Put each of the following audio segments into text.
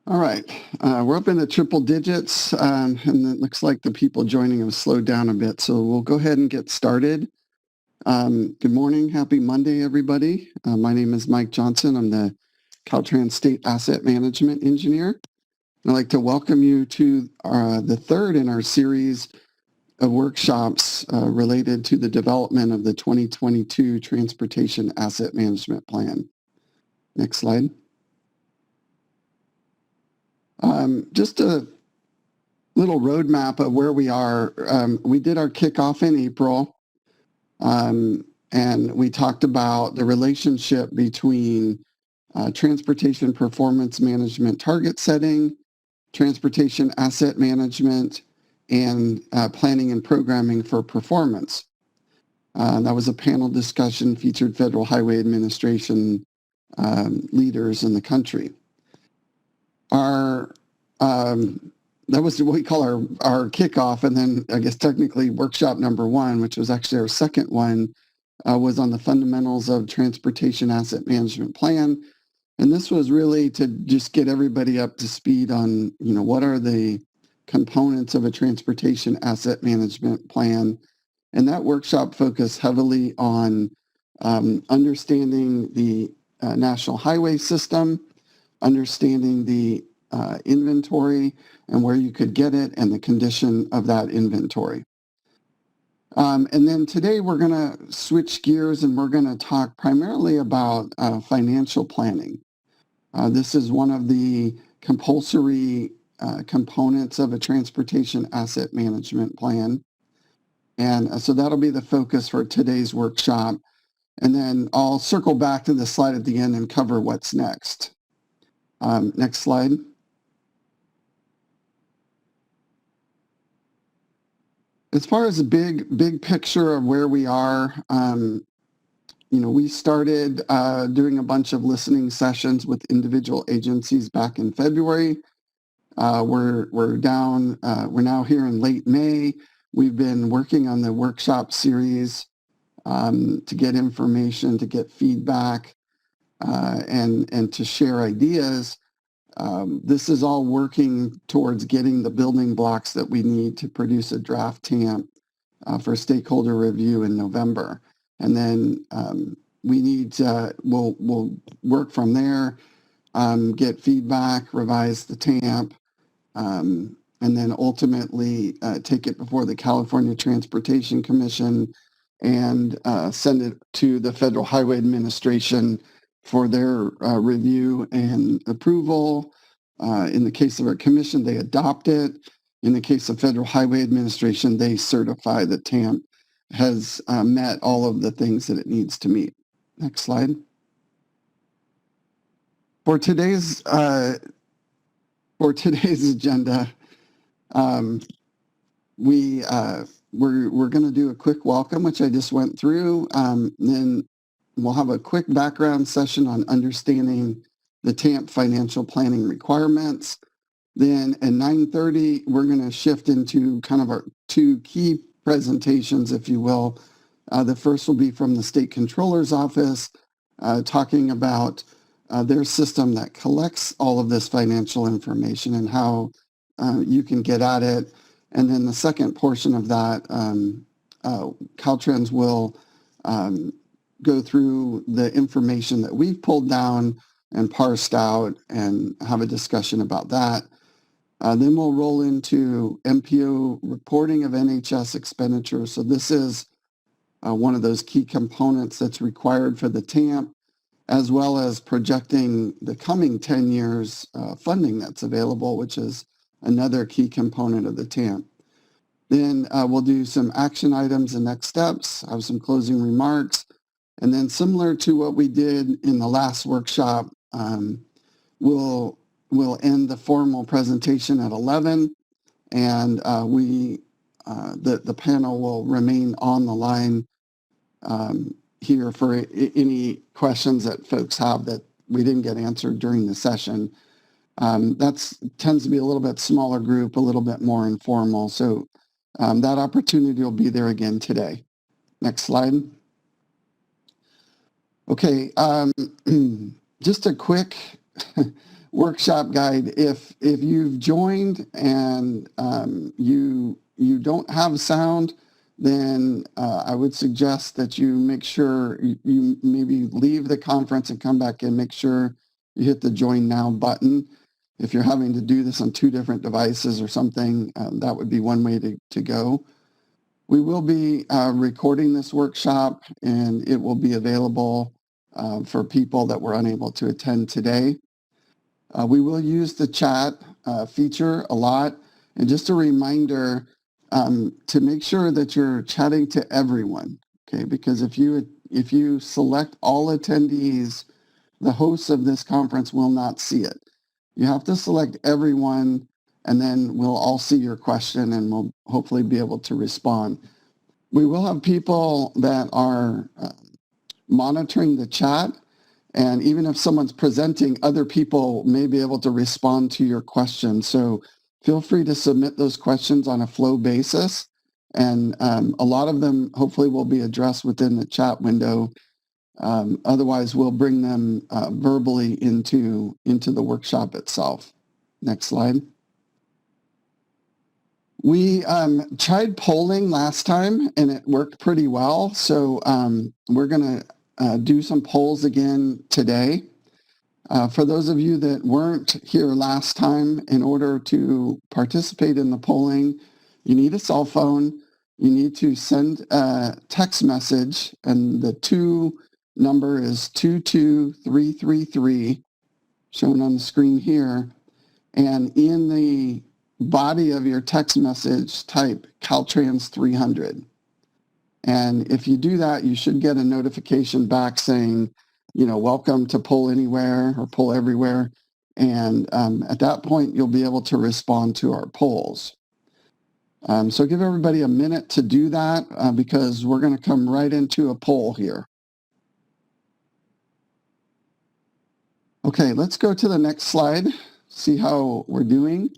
All right, we're up in the triple digits, and it looks like the people joining have slowed down a bit. So we'll go ahead and get started. Good morning, happy Monday, everybody. My name is Mike Johnson. I'm the Caltrans State Asset Management Engineer. I'd like to welcome you to the third in our series of workshops related to the development of the 2022 Transportation Asset Management Plan. Next slide. Just a little roadmap of where we are. We did our kickoff in April, and we talked about the relationship between transportation performance management target setting, transportation asset management, and planning and programming for performance. That was a panel discussion, featured Federal Highway Administration leaders in the country. That was what we call our kickoff, and then I guess technically workshop number one, which was actually our second one, was on the fundamentals of transportation asset management plan. And this was really to just get everybody up to speed on, what are the components of a transportation asset management plan. And that workshop focused heavily on understanding the national highway system, understanding the inventory and where you could get it and the condition of that inventory. And then today we're going to switch gears and we're going to talk primarily about financial planning. This is one of the compulsory components of a transportation asset management plan. And so that'll be the focus for today's workshop. And then I'll circle back to the slide at the end and cover what's next. Next slide. As far as the big picture of where we are, we started doing a bunch of listening sessions with individual agencies back in February. We're now here in late May. We've been working on the workshop series to get information, to get feedback, and to share ideas. This is all working towards getting the building blocks that we need to produce a draft TAMP for stakeholder review in November. And then we'll work from there, get feedback, revise the TAMP, and then ultimately take it before the California Transportation Commission and send it to the Federal Highway Administration for their review and approval. In the case of our commission, they adopt it. In the case of Federal Highway Administration, they certify that TAMP has met all of the things that it needs to meet. Next slide. For today's agenda, we're going to do a quick welcome, which I just went through. Then we'll have a quick background session on understanding the TAMP financial planning requirements. Then at 9:30, we're going to shift into kind of our two key presentations, if you will. The first will be from the State Controller's Office, talking about their system that collects all of this financial information and how you can get at it. And then the second portion of that, Caltrans will go through the information that we've pulled down and parsed out and have a discussion about that. Then we'll roll into MPO reporting of NHS expenditures. So this is one of those key components that's required for the TAMP, as well as projecting the coming 10 years funding that's available, which is another key component of the TAMP. Then we'll do some action items and next steps, have some closing remarks, and then similar to what we did in the last workshop, we'll end the formal presentation at 11, and the panel will remain on the line here for any questions that folks have that we didn't get answered during the session. That tends to be a little bit smaller group, a little bit more informal. So that opportunity will be there again today. Next slide. Okay, just a quick workshop guide. If you've joined and you don't have sound, then I would suggest that you make sure you maybe leave the conference and come back and make sure you hit the Join Now button. If you're having to do this on two different devices or something, that would be one way to go. We will be recording this workshop, and it will be available for people that were unable to attend today. We will use the chat feature a lot. And just a reminder to make sure that you're chatting to everyone, okay? Because if you select all attendees, the hosts of this conference will not see it. You have to select everyone, and then we'll all see your question, and we'll hopefully be able to respond. We will have people that are monitoring the chat, and even if someone's presenting, other people may be able to respond to your question. So feel free to submit those questions on a flow basis, and a lot of them hopefully will be addressed within the chat window. Otherwise, we'll bring them verbally into the workshop itself. Next slide. We tried polling last time, and it worked pretty well. So we're going to do some polls again today. For those of you that weren't here last time, in order to participate in the polling, you need a cell phone. You need to send a text message, and the number is 22333, shown on the screen here. And in the body of your text message, type Caltrans 300. And if you do that, you should get a notification back saying, welcome to Poll Anywhere or Poll Everywhere. And at that point, you'll be able to respond to our polls. So give everybody a minute to do that because we're going to come right into a poll here. Okay, let's go to the next slide, see how we're doing.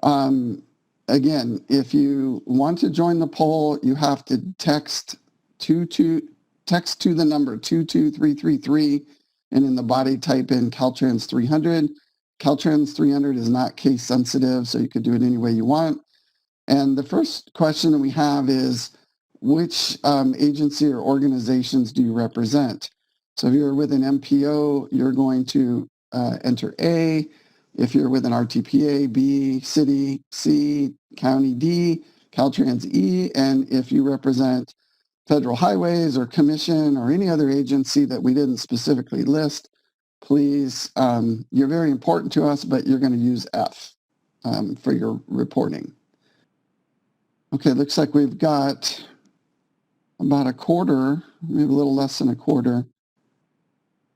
Again, if you want to join the poll, you have to text to the number 22333, and in the body type in Caltrans 300. Caltrans 300 is not case sensitive, so you could do it any way you want. And the first question that we have is, which agency or organizations do you represent? So if you're with an MPO, you're going to enter A. If you're with an RTPA, B, city, C, county, D, Caltrans, E. And if you represent Federal Highways or Commission or any other agency that we didn't specifically list, please, you're very important to us, but you're going to use F for your reporting. Okay, looks like we've got about a quarter, maybe a little less than a quarter.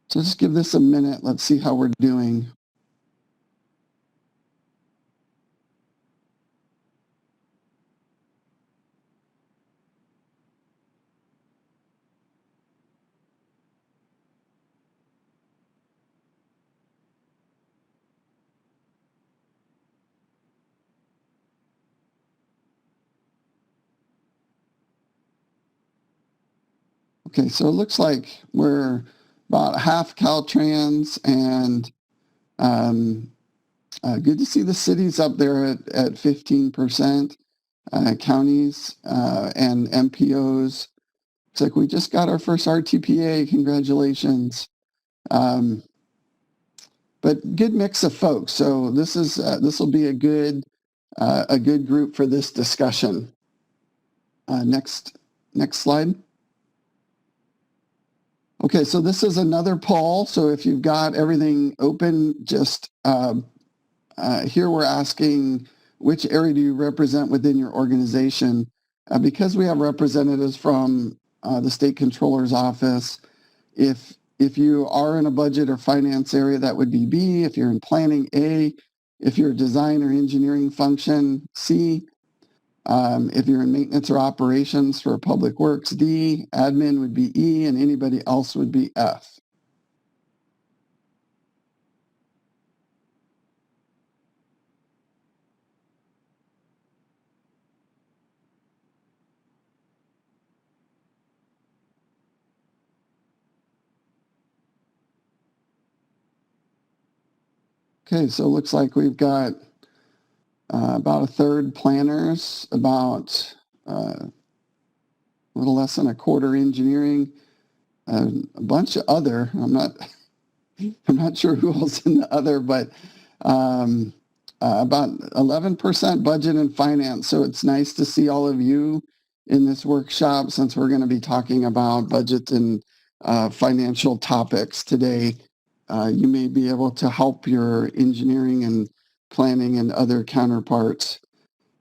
So just give this a minute. Let's see how we're doing. Okay, so it looks like we're about half Caltrans, and good to see the cities up there at 15%, counties and MPOs. Looks like we just got our first RTPA. Congratulations. But good mix of folks. So this will be a good group for this discussion. Next slide. Okay, so this is another poll. So if you've got everything open, just here we're asking, which area do you represent within your organization? Because we have representatives from the state controller's office, if you are in a budget or finance area, that would be B. If you're in planning, A. If you're a design or engineering function, C. If you're in maintenance or operations for public works, D. Admin would be E, and anybody else would be F. Okay, so it looks like we've got about a third planners, about a little less than a quarter engineering, a bunch of other. I'm not sure who else in the other, but um, about 11% budget and finance. So it's nice to see all of you in this workshop since we're going to be talking about budget and financial topics today. You may be able to help your engineering and planning and other counterparts.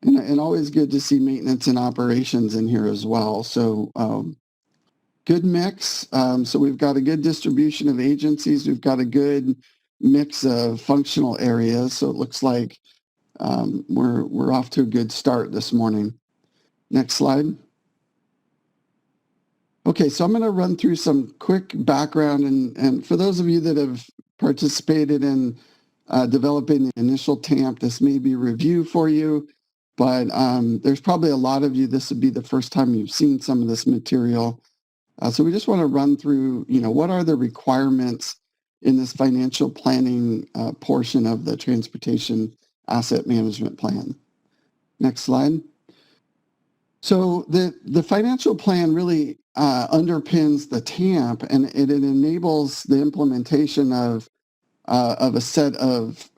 And always good to see maintenance and operations in here as well. So good mix. So we've got a good distribution of agencies. We've got a good mix of functional areas. So it looks like we're off to a good start this morning. Next slide. Okay, so I'm going to run through some quick background. And for those of you that have participated in developing the initial TAMP, this may be review for you, but there's probably a lot of you, this would be the first time you've seen some of this material. So we just want to run through, what are the requirements in this financial planning portion of the transportation asset management plan. Next slide. So the financial plan really underpins the TAMP, and it enables the implementation of a set of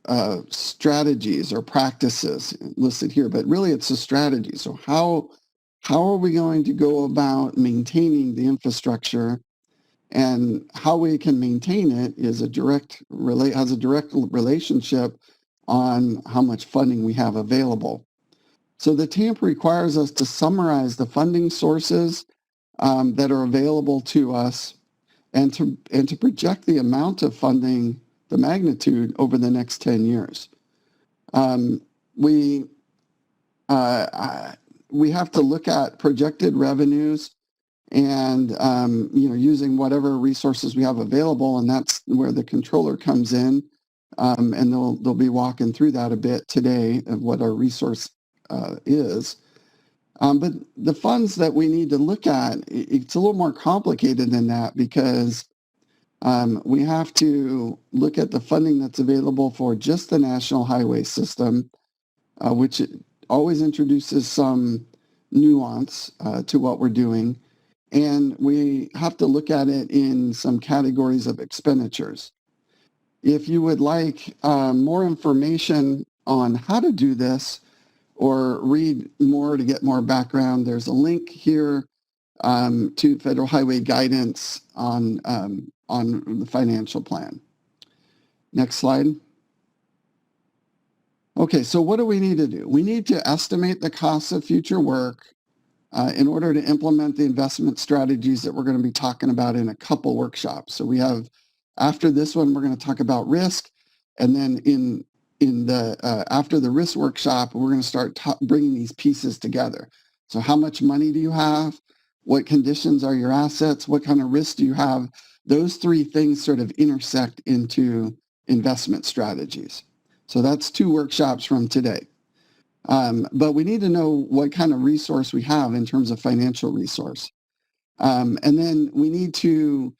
strategies or practices listed here, but really it's a strategy. So how are we going to go about maintaining the infrastructure, and how we can maintain it has a direct relationship on how much funding we have available. So the TAMP requires us to summarize the funding sources that are available to us, and to project the amount of funding, the magnitude over the next 10 years. We have to look at projected revenues and using whatever resources we have available, and that's where the controller comes in, and they'll be walking through that a bit today of what our resource is. But the funds that we need to look at, it's a little more complicated than that, because we have to look at the funding that's available for just the national highway system, which always introduces some nuance to what we're doing. And we have to look at it in some categories of expenditures. If you would like more information on how to do this, or read more to get more background, there's a link here to Federal Highway guidance on the financial plan. Next slide. Okay, so what do we need to do? We need to estimate the costs of future work in order to implement the investment strategies that we're going to be talking about in a couple workshops. So we have, after this one, we're going to talk about risk, and then in the after the risk workshop, we're going to start bringing these pieces together. So how much money do you have? What conditions are your assets? What kind of risk do you have? Those three things sort of intersect into investment strategies. So that's 2 workshops from today. But we need to know what kind of resource we have in terms of financial resource. And then we need to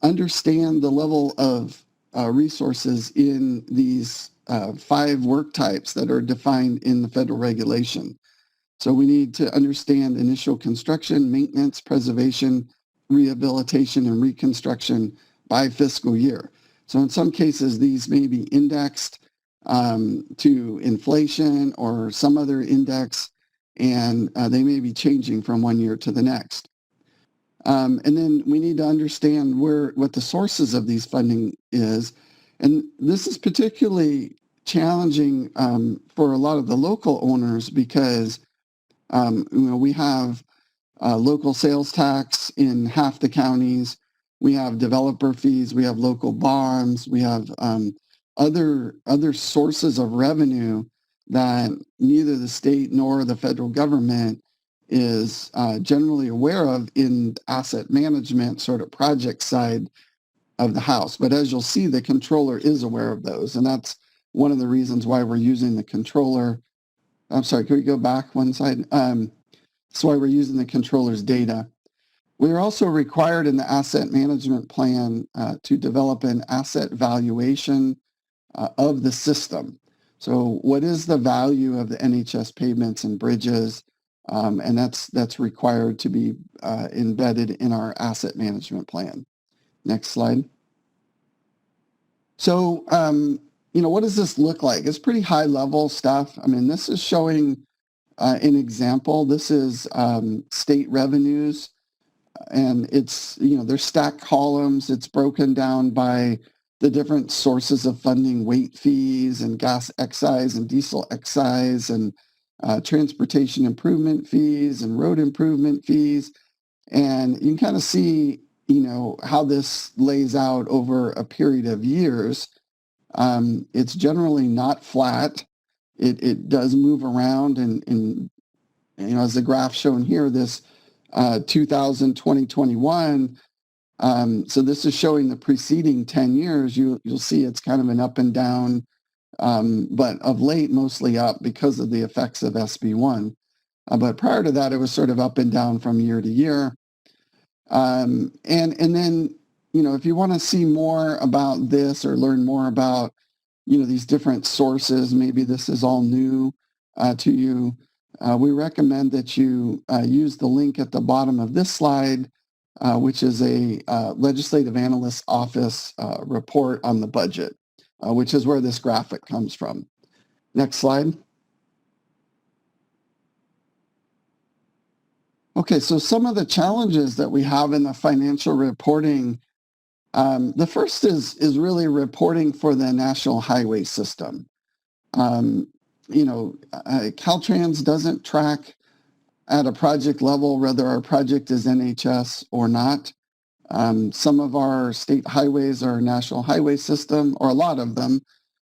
understand the level of resources in these 5 work types that are defined in the federal regulation. So we need to understand initial construction, maintenance, preservation, rehabilitation, and reconstruction by fiscal year. So in some cases, these may be indexed to inflation or some other index, and they may be changing from one year to the next. And then we need to understand what the sources of these funding is. And this is particularly challenging for a lot of the local owners, because we have local sales tax in half the counties. We have developer fees. We have local bonds. We have other sources of revenue that neither the state nor the federal government is generally aware of in asset management sort of project side of the house. But as you'll see, the controller is aware of those, and that's one of the reasons why we're using the controller. I'm sorry, can we go back one slide? That's why we're using the controller's data. We are also required in the asset management plan to develop an asset valuation of the system. So what is the value of the NHS pavements and bridges? And that's required to be embedded in our asset management plan. Next slide. So, what does this look like? It's pretty high level stuff. I mean, this is showing an example. This is state revenues, and it's, there's stacked columns. It's broken down by the different sources of funding: weight fees and gas excise and diesel excise and transportation improvement fees and road improvement fees. And you can kind of see, how this lays out over a period of years. It's generally not flat. It does move around, and as the graph shown here, this 2000, 2021. So this is showing the preceding 10 years. You'll see it's kind of an up and down, but of late mostly up because of the effects of SB1. But prior to that, it was sort of up and down from year to year. And then, if you want to see more about this or learn more about, these different sources, maybe this is all new to you, we recommend that you use the link at the bottom of this slide, which is a Legislative Analyst's Office report on the budget, which is where this graphic comes from. Next slide. Okay, so some of the challenges that we have in the financial reporting, the first is really reporting for the national highway system. Caltrans doesn't track at a project level whether our project is NHS or not. Some of our state highways are national highway system, or a lot of them,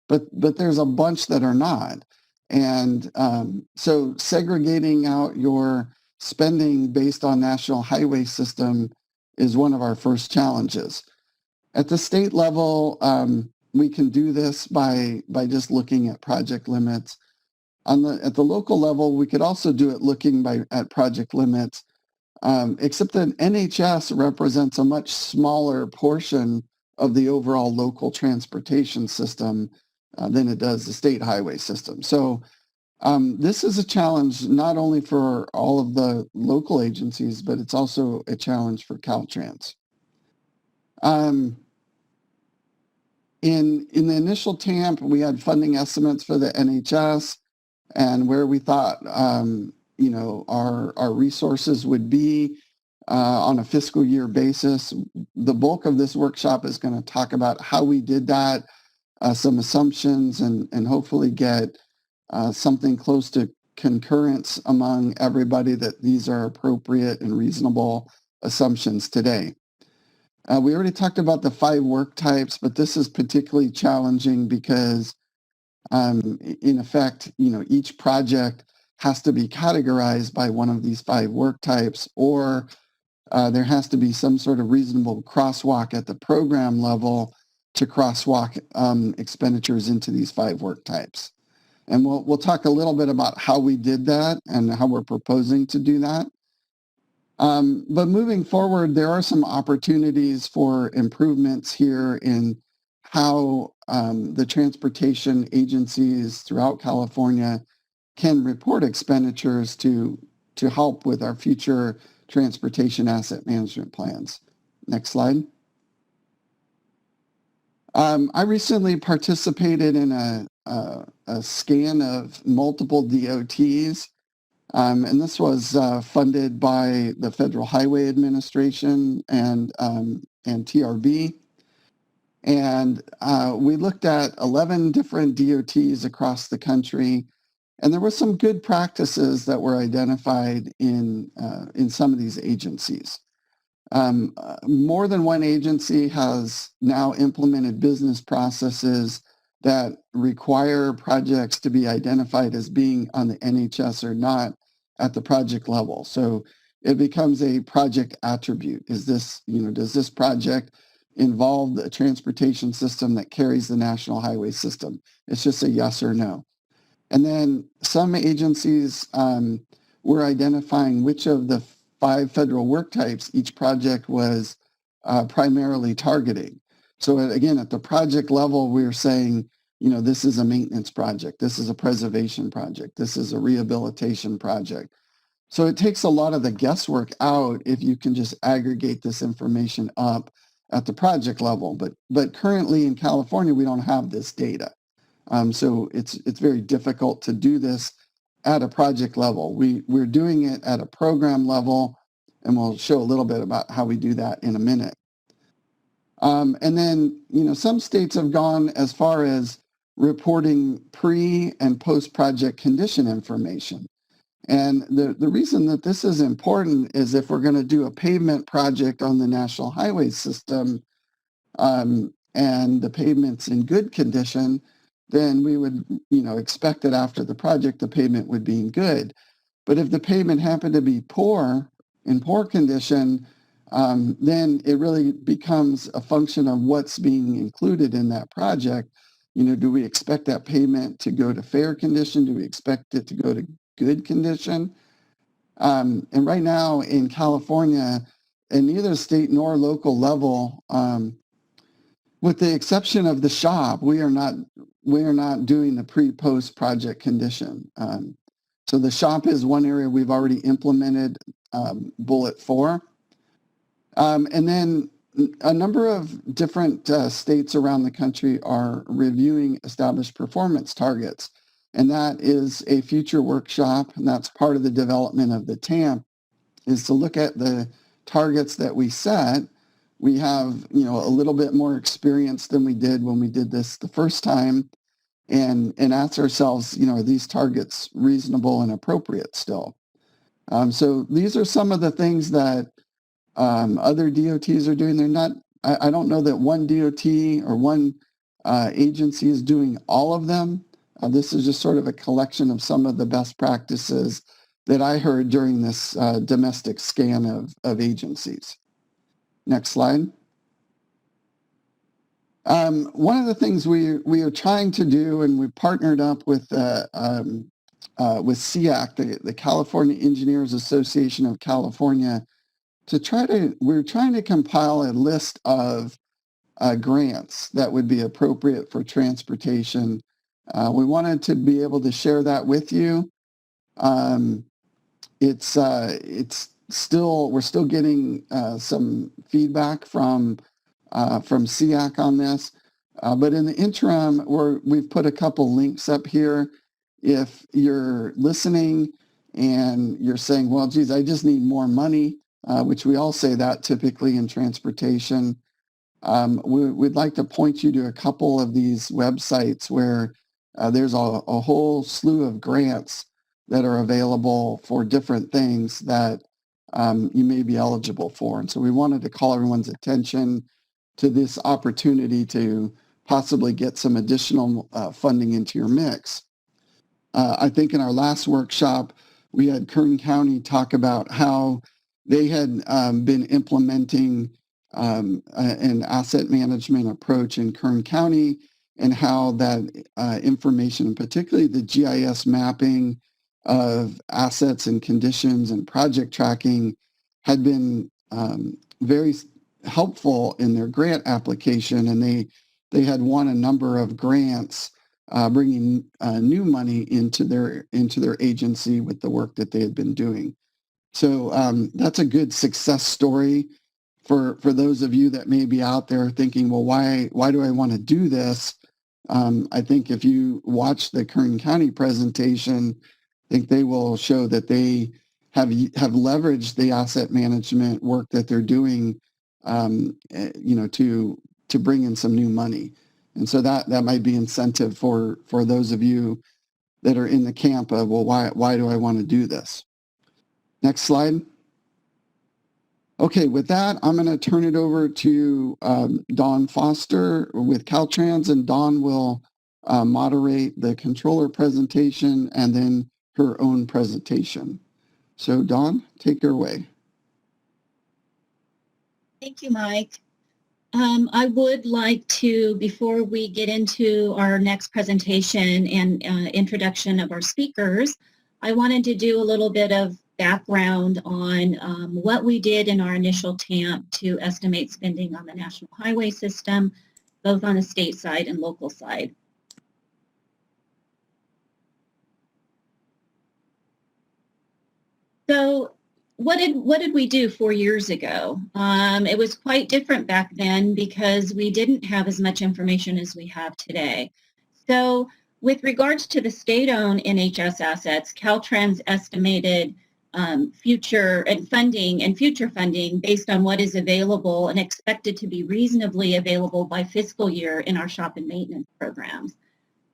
but there's a bunch that are not. And so segregating out your spending based on national highway system is one of our first challenges. At the state level, we can do this by just looking at project limits. At the local level, we could also do it looking at project limits, except that NHS represents a much smaller portion of the overall local transportation system than it does the state highway system. So this is a challenge not only for all of the local agencies, but it's also a challenge for Caltrans. In the initial TAMP, we had funding estimates for the NHS and where we thought our resources would be on a fiscal year basis. The bulk of this workshop is going to talk about how we did that, some assumptions, and hopefully get something close to concurrence among everybody that these are appropriate and reasonable assumptions today. We already talked about the 5 work types, but this is particularly challenging because in effect, each project has to be categorized by one of these 5 work types, or there has to be some sort of reasonable crosswalk at the program level to crosswalk expenditures into these 5 work types. And we'll talk a little bit about how we did that and how we're proposing to do that. But moving forward, there are some opportunities for improvements here in how the transportation agencies throughout California can report expenditures to help with our future transportation asset management plans. Next slide. I recently participated in a scan of multiple DOTs. And this was funded by the Federal Highway Administration and TRB. And we looked at 11 different DOTs across the country. And there were some good practices that were identified in some of these agencies. More than one agency has now implemented business processes that require projects to be identified as being on the NHS or not at the project level. So it becomes a project attribute. Does this project involve a transportation system that carries the national highway system? It's just a yes or no. And then some agencies were identifying which of the 5 federal work types each project was primarily targeting. So again, at the project level, we're saying, this is a maintenance project, this is a preservation project, this is a rehabilitation project. So it takes a lot of the guesswork out if you can just aggregate this information up at the project level. But currently in California, we don't have this data. So it's very difficult to do this at a project level. We're doing it at a program level, and we'll show a little bit about how we do that in a minute. And then, some states have gone as far as reporting pre and post-project condition information. And the reason that this is important is if we're going to do a pavement project on the National Highway System, and the pavement's in good condition, then we would, expect that after the project, the pavement would be in good. But if the pavement happened to be in poor condition, then it really becomes a function of what's being included in that project. Do we expect that pavement to go to fair condition? Do we expect it to go to good condition? And right now in California, at neither state nor local level, with the exception of the shop, we are not doing the pre-post project condition. So the shop is one area we've already implemented bullet 4. And then a number of different states around the country are reviewing established performance targets. And that is a future workshop, and that's part of the development of the TAMP, is to look at the targets that we set. We have, a little bit more experience than we did when we did this the first time, and ask ourselves, are these targets reasonable and appropriate still? So these are some of the things that other DOTs are doing. They're not, I don't know that one DOT or one agency is doing all of them. This is just sort of a collection of some of the best practices that I heard during this domestic scan of agencies. Next slide. One of the things we are trying to do, and we partnered up with CEAC, the California Engineers Association of California, we're trying to compile a list of grants that would be appropriate for transportation. We wanted to be able to share that with you. We're still getting some feedback from CEAC on this, but in the interim, we've put a couple links up here. If you're listening and you're saying, well, geez, I just need more money, which we all say that typically in transportation, we'd like to point you to a couple of these websites where there's a whole slew of grants that are available for different things that you may be eligible for. And so we wanted to call everyone's attention to this opportunity to possibly get some additional funding into your mix. I think in our last workshop, we had Kern County talk about how they had been implementing an asset management approach in Kern County, and how that information, and particularly the GIS mapping of assets and conditions and project tracking, had been very helpful in their grant application, and they had won a number of grants bringing new money into their agency with the work that they had been doing. So that's a good success story for those of you that may be out there thinking, well, why do I want to do this? I think if you watch the Kern County presentation, I think they will show that they have leveraged the asset management work that they're doing, to bring in some new money. And so that might be incentive for those of you that are in the camp of, well, why do I want to do this? Next slide. Okay, with that, I'm going to turn it over to Dawn Foster with Caltrans, and Dawn will moderate the controller presentation and then her own presentation. So Dawn, take her away. Thank you, Mike. I would like to, before we get into our next presentation and introduction of our speakers, I wanted to do a little bit of background on what we did in our initial TAMP to estimate spending on the National Highway System, both on the state side and local side. So what did we do 4 years ago? It was quite different back then because we didn't have as much information as we have today. So with regards to the state-owned NHS assets, Caltrans estimated future funding based on what is available and expected to be reasonably available by fiscal year in our shop and maintenance programs.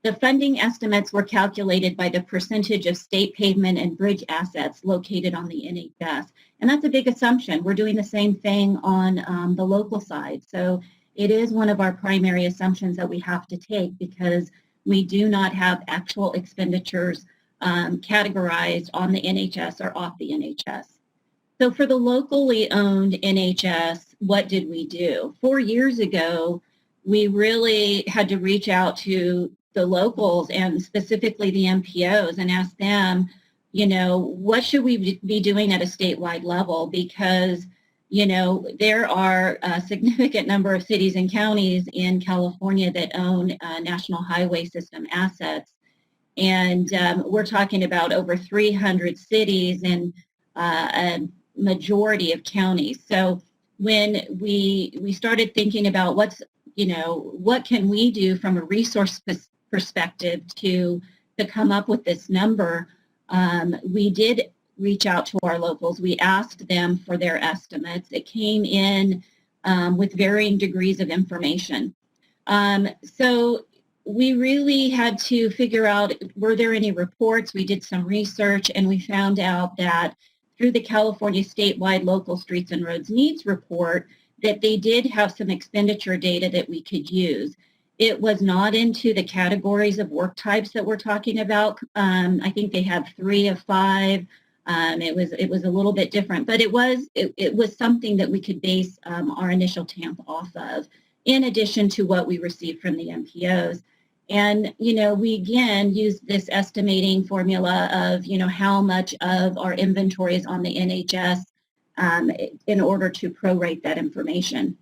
The funding estimates were calculated by the percentage of state pavement and bridge assets located on the NHS. And that's a big assumption. We're doing the same thing on the local side. So it is one of our primary assumptions that we have to take because we do not have actual expenditures categorized on the NHS or off the NHS. So for the locally owned NHS, what did we do? 4 years ago, we really had to reach out to the locals and specifically the MPOs and ask them, what should we be doing at a statewide level? Because, there are a significant number of cities and counties in California that own national highway system assets. And we're talking about over 300 cities and a majority of counties. So when we started thinking about what can we do from a resource perspective to come up with this number, we did reach out to our locals. We asked them for their estimates. It came in with varying degrees of information. So we really had to figure out, were there any reports? We did some research and we found out that through the California statewide local streets and roads needs report that they did have some expenditure data that we could use. It was not into the categories of work types that we're talking about. I think they had 3 of 5. It was a little bit different, but it was something that we could base our initial TAMP off of, in addition to what we received from the MPOs. And, we again used this estimating formula of, how much of our inventory is on the NHS in order to prorate that information.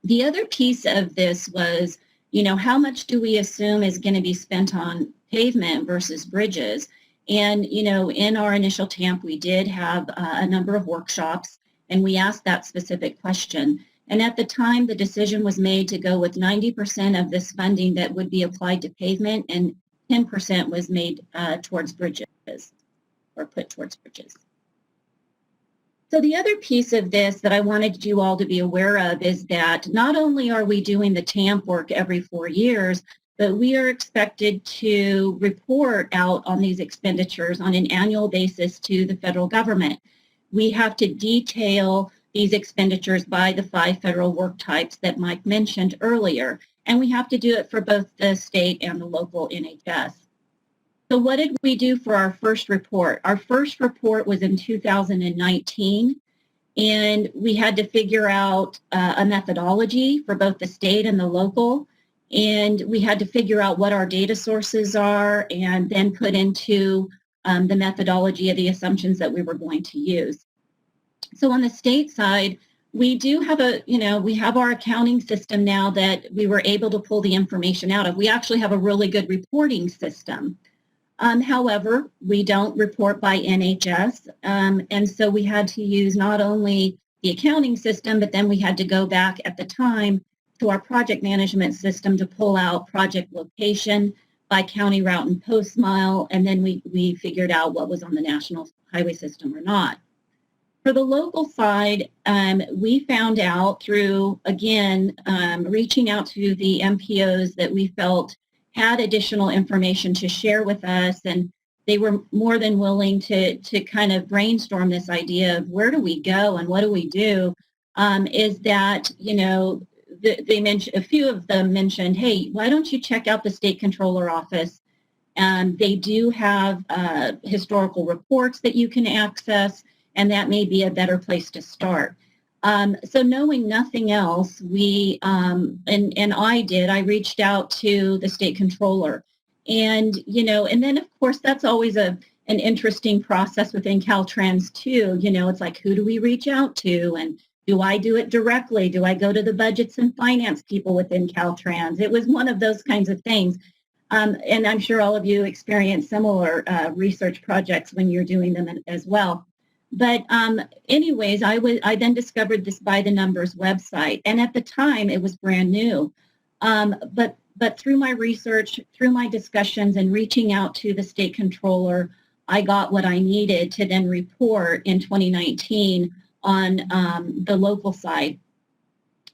The other piece of this was, how much do we assume is going to be spent on pavement versus bridges? And, in our initial TAMP, we did have a number of workshops, and we asked that specific question. And at the time, the decision was made to go with 90% of this funding that would be applied to pavement, and 10% was made towards bridges, or put towards bridges. So the other piece of this that I wanted you all to be aware of is that not only are we doing the TAMP work every 4 years, but we are expected to report out on these expenditures on an annual basis to the federal government. We have to detail these expenditures by the 5 federal work types that Mike mentioned earlier, and we have to do it for both the state and the local NHS. So what did we do for our first report? Our first report was in 2019, and we had to figure out a methodology for both the state and the local, and we had to figure out what our data sources are and then put into the methodology of the assumptions that we were going to use. So on the state side, we do have we have our accounting system now that we were able to pull the information out of. We actually have a really good reporting system. However, we don't report by NHS, and so we had to use not only the accounting system, but then we had to go back at the time to our project management system to pull out project location by county route and post mile, and then we figured out what was on the national highway system or not. For the local side, we found out through, again, reaching out to the MPOs that we felt had additional information to share with us, and they were more than willing to kind of brainstorm this idea of where do we go and what do we do, is that, they mentioned, a few of them mentioned, hey, why don't you check out the state controller office? They do have historical reports that you can access, and that may be a better place to start. So knowing nothing else, we, and I reached out to the state controller. And, and then of course, that's always an interesting process within Caltrans too. It's like, who do we reach out to? And do I do it directly? Do I go to the budgets and finance people within Caltrans? It was one of those kinds of things. And I'm sure all of you experience similar research projects when you're doing them as well. But anyways, I then discovered this By the Numbers website, and at the time it was brand new. But through my research, through my discussions, and reaching out to the state controller, I got what I needed to then report in 2019 on the local side.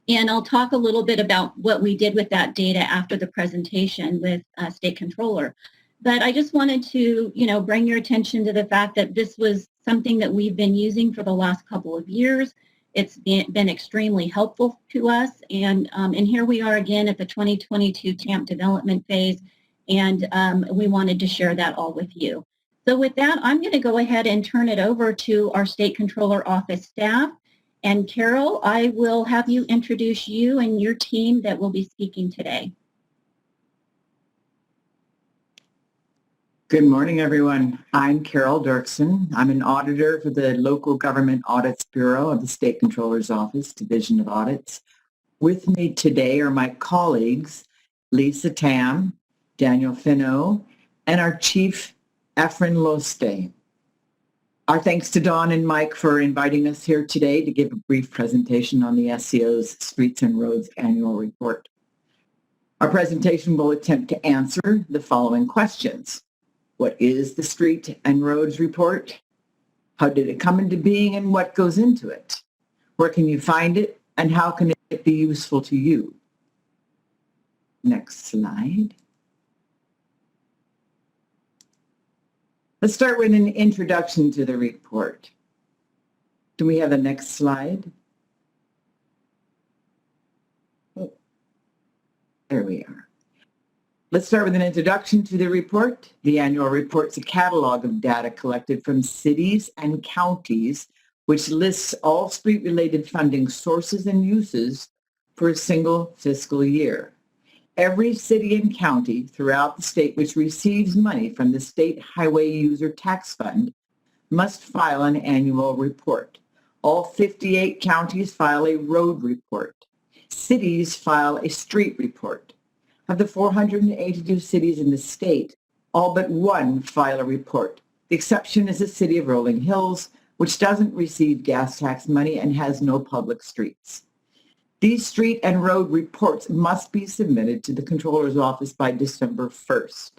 And I'll talk a little bit about what we did with that data after the presentation with State Controller. But I just wanted to, bring your attention to the fact that this was something that we've been using for the last couple of years. It's been extremely helpful to us. And here we are again at the 2022 TAMP development phase. And we wanted to share that all with you. So with that, I'm going to go ahead and turn it over to our State Controller Office staff. And Carol, I will have you introduce you and your team that will be speaking today. Good morning, everyone. I'm Carol Dirksen. I'm an auditor for the Local Government Audits Bureau of the State Controller's Office, Division of Audits. With me today are my colleagues, Lisa Tam, Daniel Finot, and our Chief, Efren Loste. Our thanks to Dawn and Mike for inviting us here today to give a brief presentation on the SCO's Streets and Roads Annual Report. Our presentation will attempt to answer the following questions. What is the Street and Roads Report? How did it come into being and what goes into it? Where can you find it and how can it be useful to you? Next slide. Let's start with an introduction to the report. Do we have the next slide? Oh, there we are. Let's start with an introduction to the report. The annual report is a catalog of data collected from cities and counties, which lists all street-related funding sources and uses for a single fiscal year. Every city and county throughout the state which receives money from the State Highway User Tax Fund must file an annual report. All 58 counties file a road report. Cities file a street report. Of the 482 cities in the state, all but one file a report. The exception is the city of Rolling Hills, which doesn't receive gas tax money and has no public streets. These street and road reports must be submitted to the Controller's Office by December 1st.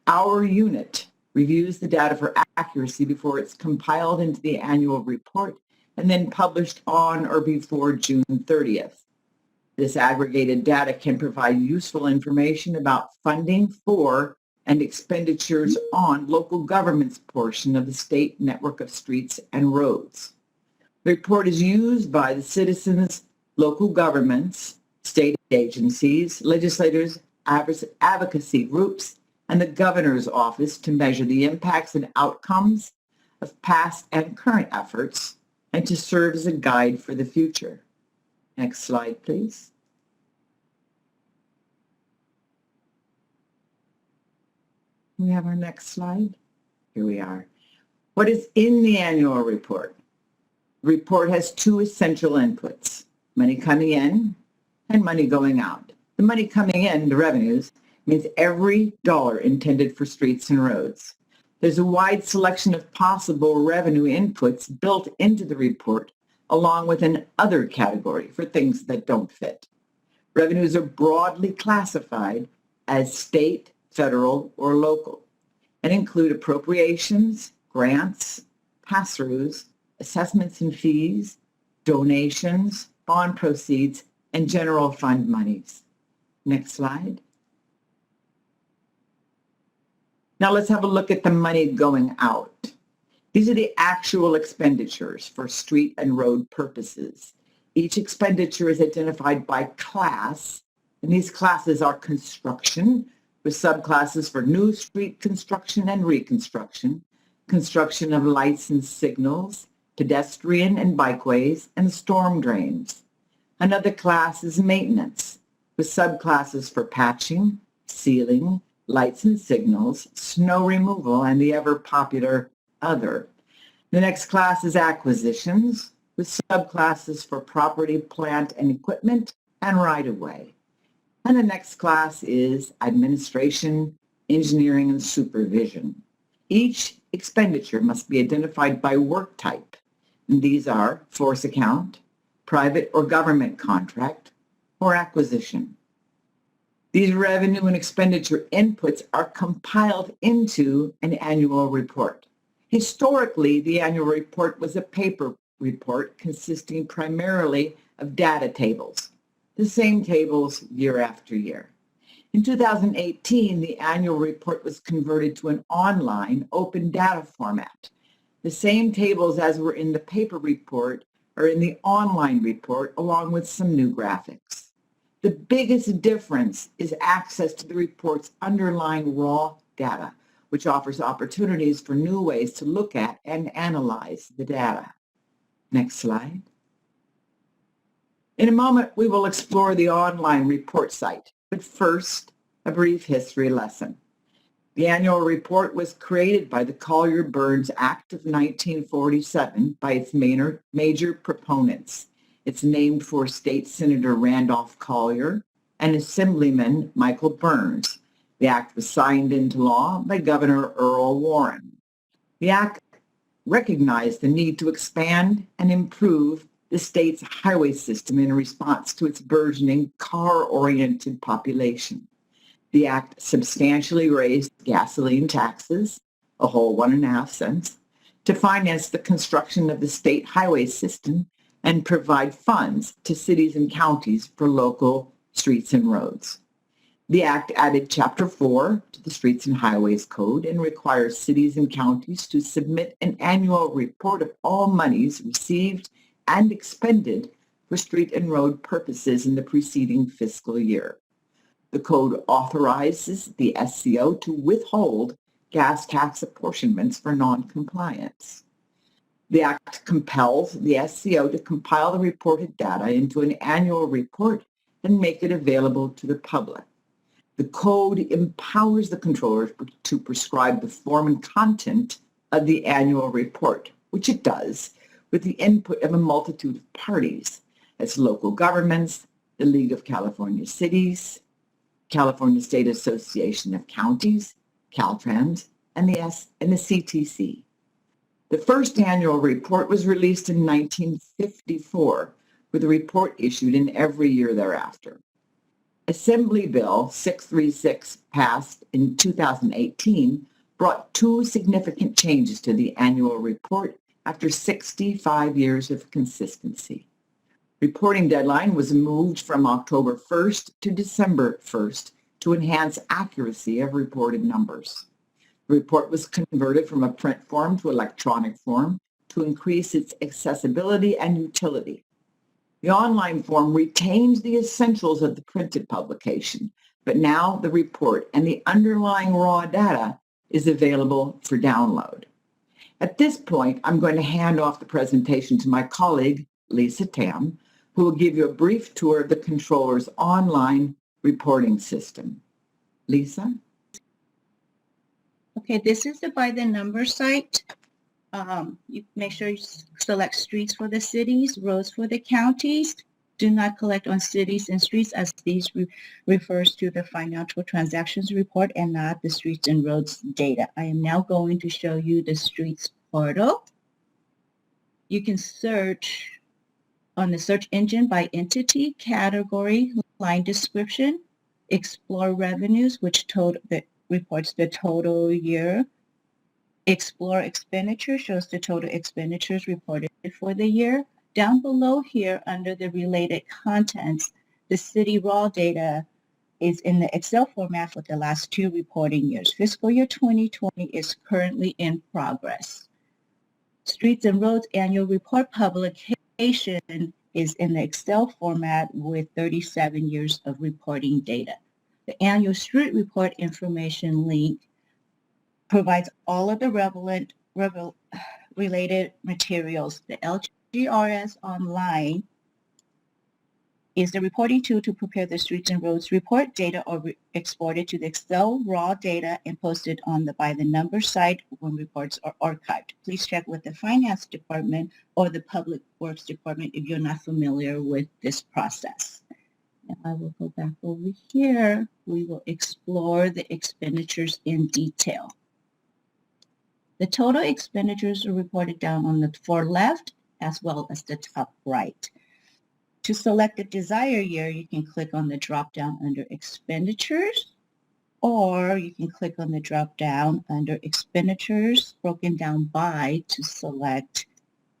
Our unit reviews the data for accuracy before it's compiled into the annual report and then published on or before June 30th. This aggregated data can provide useful information about funding for and expenditures on local government's portion of the state network of streets and roads. The report is used by the citizens, local governments, state agencies, legislators, advocacy groups, and the governor's office to measure the impacts and outcomes of past and current efforts and to serve as a guide for the future. Next slide, please. We have our next slide. Here we are. What is in the annual report? The report has two essential inputs, money coming in and money going out. The money coming in, the revenues, means every dollar intended for streets and roads. There's a wide selection of possible revenue inputs built into the report, along with an other category for things that don't fit. Revenues are broadly classified as state, federal, or local, and include appropriations, grants, pass-throughs, assessments and fees, donations, bond proceeds, and general fund monies. Next slide. Now let's have a look at the money going out. These are the actual expenditures for street and road purposes. Each expenditure is identified by class, and these classes are construction, with subclasses for new street construction and reconstruction, construction of lights and signals, pedestrian and bikeways, and storm drains. Another class is maintenance, with subclasses for patching, sealing, lights and signals, snow removal, and the ever-popular other. The next class is acquisitions, with subclasses for property, plant, and equipment, and right-of-way. And the next class is administration, engineering, and supervision. Each expenditure must be identified by work type And these are force account, private or government contract, or acquisition. These revenue and expenditure inputs are compiled into an annual report. Historically, the annual report was a paper report consisting primarily of data tables, the same tables year after year. In 2018, the annual report was converted to an online open data format. The same tables as were in the paper report are in the online report, along with some new graphics. The biggest difference is access to the report's underlying raw data, which offers opportunities for new ways to look at and analyze the data. Next slide. In a moment, we will explore the online report site, but first, a brief history lesson. The annual report was created by the Collier-Burns Act of 1947 by its major proponents. It's named for State Senator Randolph Collier and Assemblyman Michael Burns. The act was signed into law by Governor Earl Warren. The act recognized the need to expand and improve the state's highway system in response to its burgeoning car-oriented population. The act substantially raised gasoline taxes, a whole 1.5 cents, to finance the construction of the state highway system and provide funds to cities and counties for local streets and roads. The act added Chapter 4 to the Streets and Highways Code and requires cities and counties to submit an annual report of all monies received and expended for street and road purposes in the preceding fiscal year. The code authorizes the SCO to withhold gas tax apportionments for noncompliance. The Act compels the SCO to compile the reported data into an annual report and make it available to the public. The code empowers the controller to prescribe the form and content of the annual report, which it does with the input of a multitude of parties, as local governments, the League of California Cities, California State Association of Counties, Caltrans, and the CTC. The first annual report was released in 1954, with a report issued in every year thereafter. Assembly Bill 636, passed in 2018, brought 2 significant changes to the annual report after 65 years of consistency. Reporting deadline was moved from October 1st to December 1st to enhance accuracy of reported numbers. The report was converted from a print form to electronic form to increase its accessibility and utility. The online form retains the essentials of the printed publication, but now the report and the underlying raw data is available for download. At this point, I'm going to hand off the presentation to my colleague, Lisa Tam, who will give you a brief tour of the controller's online reporting system. Lisa? Okay, this is the by the number site. You make sure you select streets for the cities, roads for the counties. Do not collect on cities and streets, as these refers to the financial transactions report and not the streets and roads data. I am now going to show you the streets portal. You can search on the search engine by entity, category, line description, explore revenues, which reports the total year. Explore expenditure shows the total expenditures reported for the year. Down below here under the related contents, the city raw data is in the Excel format for the last 2 reporting years. Fiscal year 2020 is currently in progress. Streets and Roads Annual Report publication is in the Excel format with 37 years of reporting data. The Annual Street Report Information link provides all of the related materials. The LGRS Online is the reporting tool to prepare the Streets and Roads report. Data are exported to the Excel raw data and posted on the by the number site when reports are archived. Please check with the Finance Department or the Public Works Department if you're not familiar with this process. And I will go back over here. We will explore the expenditures in detail. The total expenditures are reported down on the far left, as well as the top right. To select the desired year, you can click on the drop-down under Expenditures, or you can click on the drop-down under Expenditures broken down by to select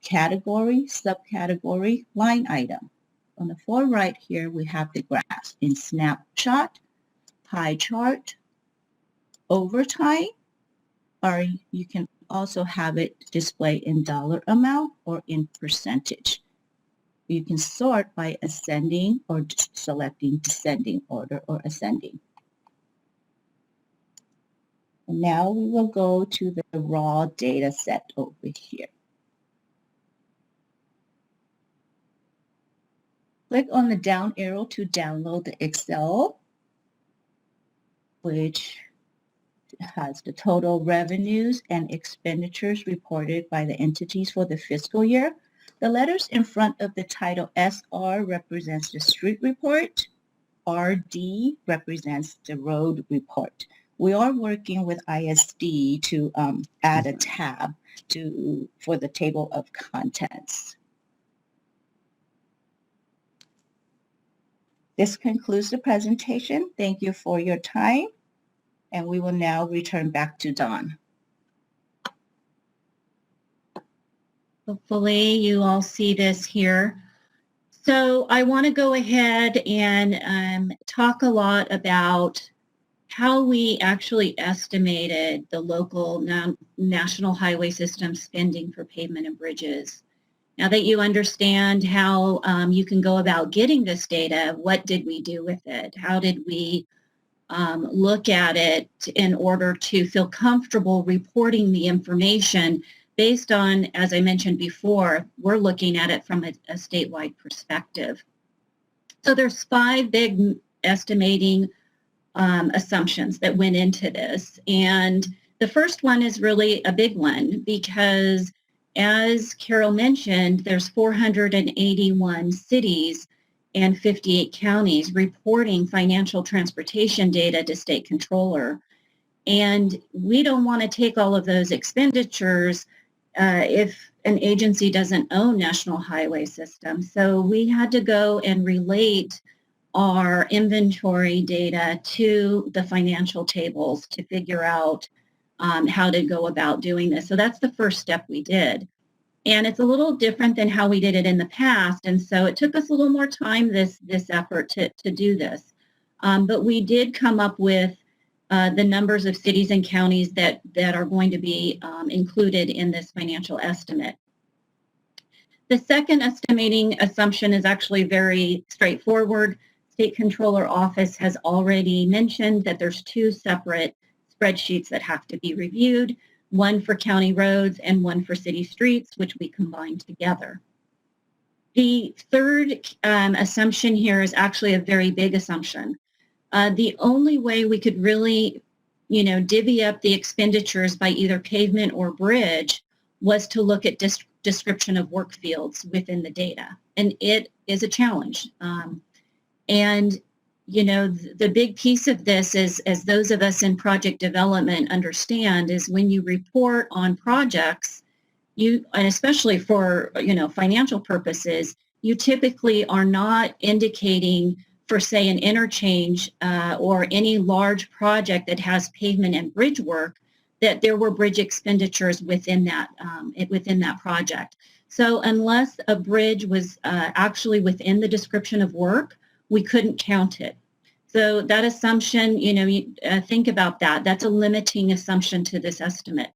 category, subcategory, line item. On the far right here, we have the graphs in snapshot, pie chart, overtime, or you can also have it display in dollar amount or in percentage. You can sort by ascending or selecting descending order or ascending. And now we will go to the raw data set over here. Click on the down arrow to download the Excel, which has the total revenues and expenditures reported by the entities for the fiscal year. The letters in front of the title SR represents the street report. RD represents the road report. We are working with ISD to add a tab for the table of contents. This concludes the presentation. Thank you for your time, and we will now return back to Dawn. Hopefully you all see this here. So I want to go ahead and talk a lot about how we actually estimated the local national highway system spending for pavement and bridges. Now that you understand how you can go about getting this data, what did we do with it? How did we look at it in order to feel comfortable reporting the information based on, as I mentioned before, we're looking at it from a statewide perspective. So there's 5 big estimating assumptions that went into this. And the first one is really a big one because, as Carol mentioned, there's 481 cities and 58 counties reporting financial transportation data to state controller. And we don't want to take all of those expenditures if an agency doesn't own National Highway System. So we had to go and relate our inventory data to the financial tables to figure out how to go about doing this. So that's the first step we did. And it's a little different than how we did it in the past. And so it took us a little more time, this effort to do this. But we did come up with the numbers of cities and counties that are going to be included in this financial estimate. The second estimating assumption is actually very straightforward. State Controller Office has already mentioned that there's 2 separate spreadsheets that have to be reviewed, one for county roads and one for city streets, which we combined together. The third assumption here is actually a very big assumption. The only way we could really, divvy up the expenditures by either pavement or bridge was to look at description of work fields within the data. And it is a challenge. And the big piece of this is, as those of us in project development understand, is when you report on projects, and especially for, financial purposes, you typically are not indicating for, say, an interchange or any large project that has pavement and bridge work, that there were bridge expenditures within that project. So unless a bridge was actually within the description of work, we couldn't count it. So that assumption, think about that. That's a limiting assumption to this estimate.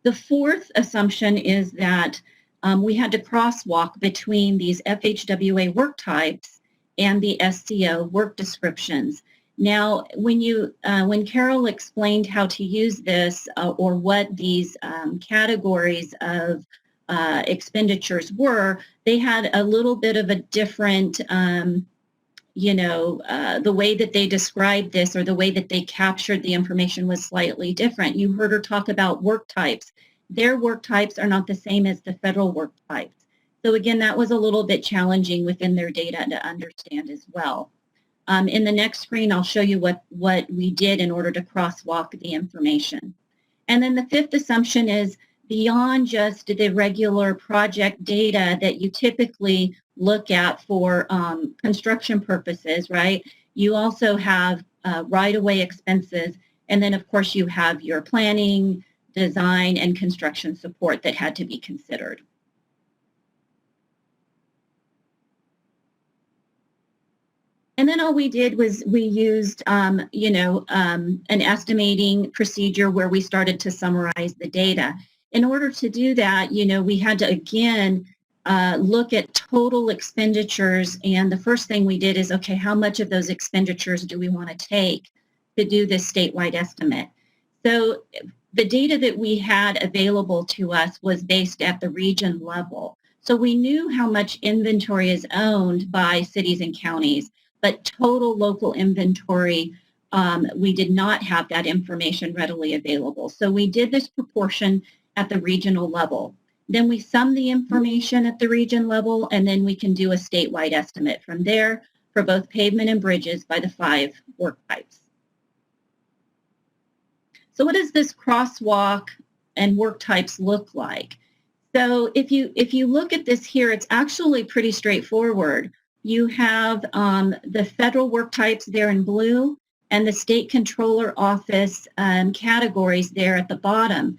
The fourth assumption is that we had to crosswalk between these FHWA work types and the SCO work descriptions. Now, when Carol explained how to use this or what these categories of expenditures were, they had a little bit of a different, the way that they described this or the way that they captured the information was slightly different. You heard her talk about work types. Their work types are not the same as the federal work types. So again, that was a little bit challenging within their data to understand as well. In the next screen, I'll show you what we did in order to crosswalk the information. And then the fifth assumption is beyond just the regular project data that you typically look at for construction purposes, right? You also have right-of-way expenses, and then of course you have your planning, design, and construction support that had to be considered. And then all we did was we used, an estimating procedure where we started to summarize the data. In order to do that, we had to, again, look at total expenditures. And the first thing we did is, okay, how much of those expenditures do we want to take to do this statewide estimate? So the data that we had available to us was based at the region level. So we knew how much inventory is owned by cities and counties, but total local inventory, we did not have that information readily available. So we did this proportion at the regional level. Then we sum the information at the region level, and then we can do a statewide estimate from there for both pavement and bridges by the 5 work types. So what does this crosswalk and work types look like? So if you look at this here, it's actually pretty straightforward. You have the federal work types there in blue and the state controller office categories there at the bottom.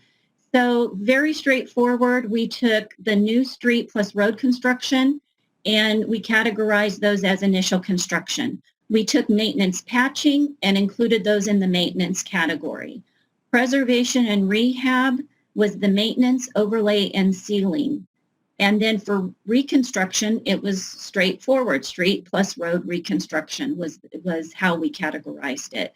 So very straightforward. We took the new street plus road construction and we categorized those as initial construction. We took maintenance patching and included those in the maintenance category. Preservation and rehab was the maintenance, overlay, and sealing. And then for reconstruction, it was straightforward. Street plus road reconstruction was how we categorized it.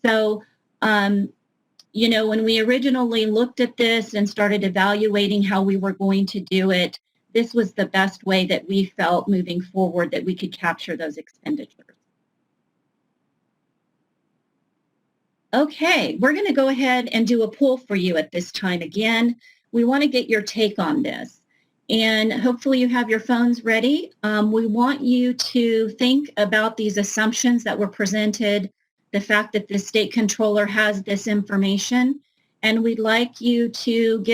So, when we originally looked at this and started evaluating how we were going to do it, this was the best way that we felt moving forward that we could capture those expenditures. Okay, we're going to go ahead and do a poll for you at this time again. We want to get your take on this. And hopefully you have your phones ready. We want you to think about these assumptions that were presented, the fact that the state controller has this information, and we'd like you to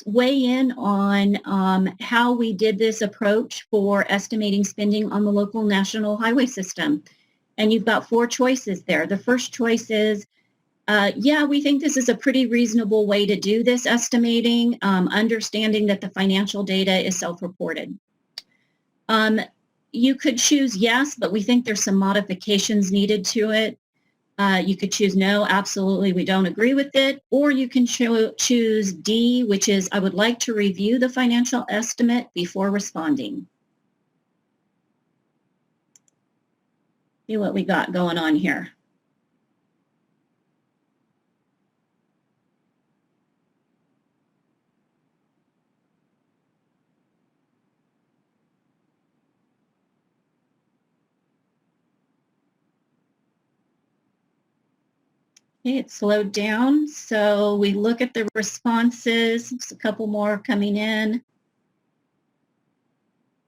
weigh in on how we did this approach for estimating spending on the local national highway system. And you've got 4 choices there. The first choice is, yeah, we think this is a pretty reasonable way to do this estimating, understanding that the financial data is self-reported. You could choose yes, but we think there's some modifications needed to it. You could choose no, absolutely, we don't agree with it. Or you can choose D, which is I would like to review the financial estimate before responding. See what we got going on here. Okay, it slowed down. So we look at the responses. There's a couple more coming in.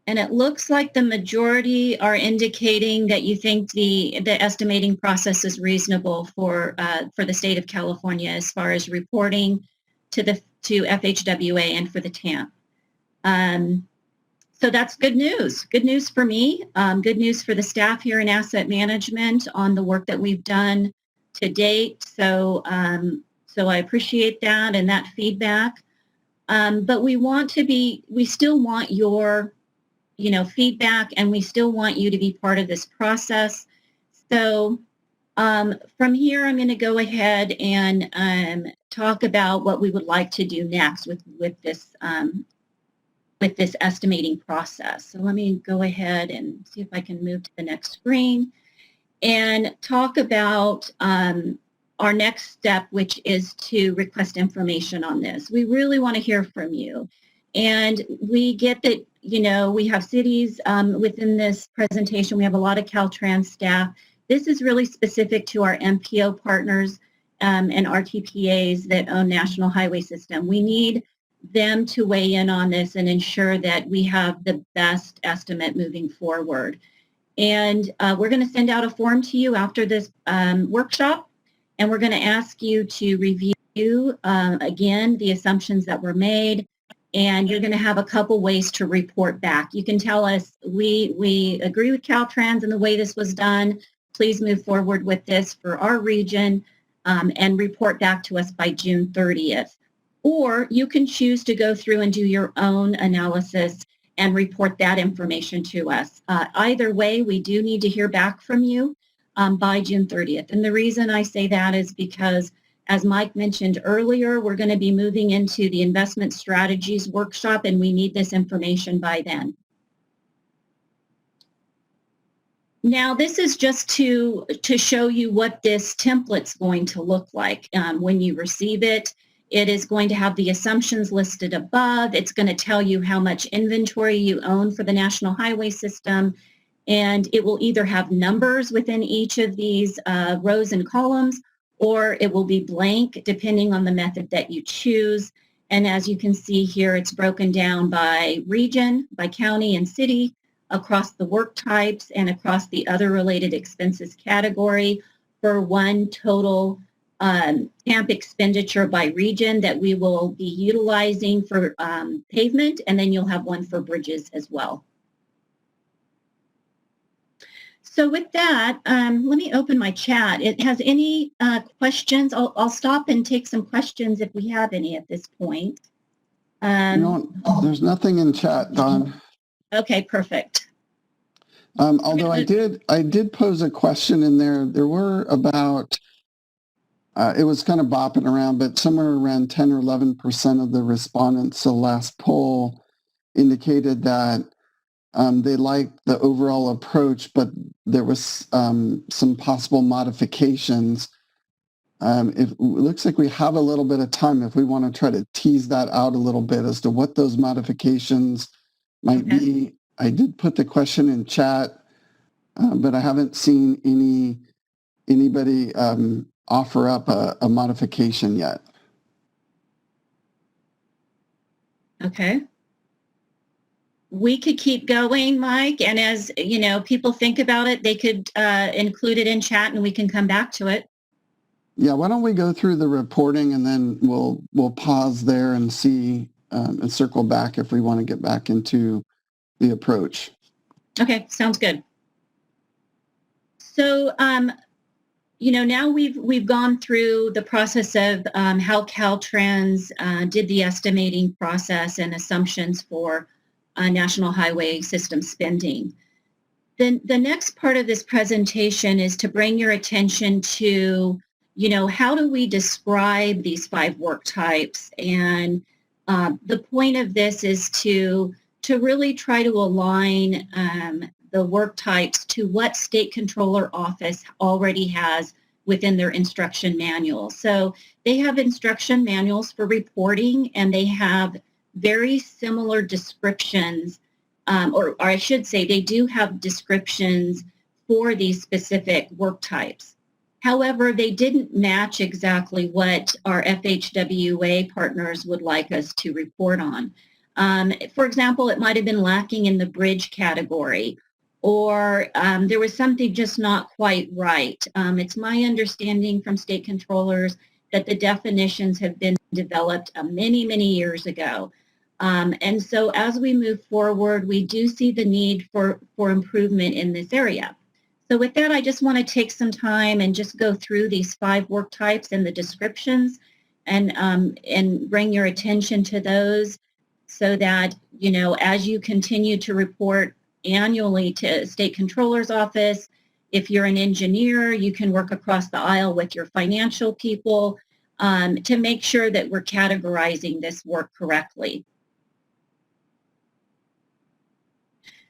And it looks like the majority are indicating that you think the estimating process is reasonable for the state of California as far as reporting to FHWA and for the TAMP. So that's good news. Good news for me. Good news for the staff here in asset management on the work that we've done to date. So I appreciate that and that feedback. But we still want your, feedback, and we still want you to be part of this process. So from here, I'm going to go ahead and talk about what we would like to do next with this estimating process. So let me go ahead and see if I can move to the next screen and talk about our next step, which is to request information on this. We really want to hear from you. And we get that, we have cities within this presentation. We have a lot of Caltrans staff. This is really specific to our MPO partners and RTPAs that own National Highway System. We need them to weigh in on this and ensure that we have the best estimate moving forward. And we're going to send out a form to you after this workshop, and we're going to ask you to review review, again, the assumptions that were made, and you're going to have a couple ways to report back. You can tell us, we agree with Caltrans and the way this was done. Please move forward with this for our region, and report back to us by June 30th. Or you can choose to go through and do your own analysis and report that information to us. Either way, we do need to hear back from you by June 30th. And the reason I say that is because, as Mike mentioned earlier, we're going to be moving into the investment strategies workshop, and we need this information by then. Now, this is just to show you what this template's going to look like when you receive it. It is going to have the assumptions listed above. It's going to tell you how much inventory you own for the National Highway System. And it will either have numbers within each of these rows and columns, or it will be blank depending on the method that you choose. And as you can see here, it's broken down by region, by county and city, across the work types, and across the other related expenses category for one total TAMP expenditure by region that we will be utilizing for pavement, and then you'll have one for bridges as well. So with that, let me open my chat. It has any questions? I'll stop and take some questions if we have any at this point. There's nothing in chat, Dawn. Okay, perfect. Although I did pose a question in there. There were about, it was kind of bopping around, but somewhere around 10 or 11% of the respondents to the last poll indicated that they liked the overall approach, but there was some possible modifications. It looks like we have a little bit of time if we want to try to tease that out a little bit as to what those modifications might be. I did put the question in chat, but I haven't seen anybody offer up a modification yet. Okay. We could keep going, Mike, and as you know, people think about it, they could include it in chat and we can come back to it. Yeah, why don't we go through the reporting and then we'll pause there and see and circle back if we want to get back into the approach. Okay, sounds good. So, you know, now we've gone through the process of how Caltrans did the estimating process and assumptions for National Highway System spending. Then the next part of this presentation is to bring your attention to, you know, how do we describe these 5 work types? And the point of this is to really try to align the work types to what State Controller Office already has within their instruction manual. So they have instruction manuals for reporting, and they have very similar descriptions, or I should say they do have descriptions for these specific work types. However, they didn't match exactly what our FHWA partners would like us to report on. For example, it might have been lacking in the bridge category, or there was something just not quite right. It's my understanding from state controllers that the definitions have been developed many, many years ago. And so as we move forward, we do see the need for improvement in this area. So with that, I just want to take some time and just go through these 5 work types and the descriptions and bring your attention to those so that, you know, as you continue to report annually to State Controller's Office, if you're an engineer, you can work across the aisle with your financial people to make sure that we're categorizing this work correctly.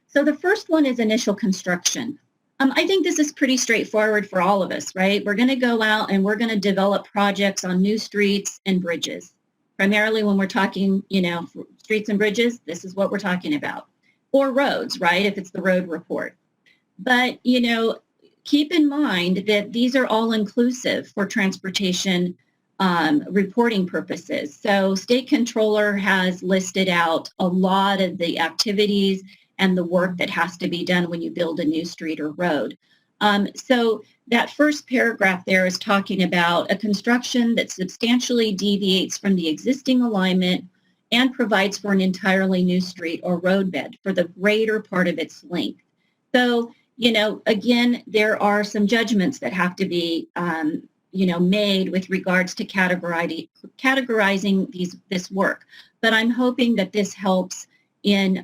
So the first one is initial construction. I think this is pretty straightforward for all of us, right? We're going to go out and we're going to develop projects on new streets and bridges. Primarily when we're talking, you know, streets and bridges, this is what we're talking about. Or roads, right, if it's the road report. But, you know, keep in mind that these are all inclusive for transportation reporting purposes. So State Controller has listed out a lot of the activities and the work that has to be done when you build a new street or road. So that first paragraph there is talking about a construction that substantially deviates from the existing alignment and provides for an entirely new street or roadbed for the greater part of its length. So, again, there are some judgments that have to be, made with regards to categorizing this work. But I'm hoping that this helps in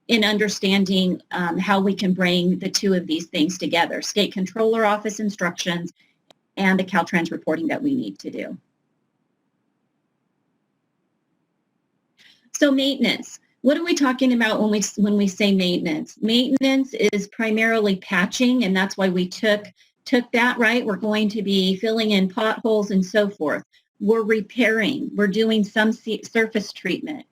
understanding how we can bring the two of these things together, State Controller Office instructions and the Caltrans reporting that we need to do. So maintenance. What are we talking about when we say maintenance? Maintenance is primarily patching, and that's why we took that, right? We're going to be filling in potholes and so forth. We're repairing. We're doing some surface treatment.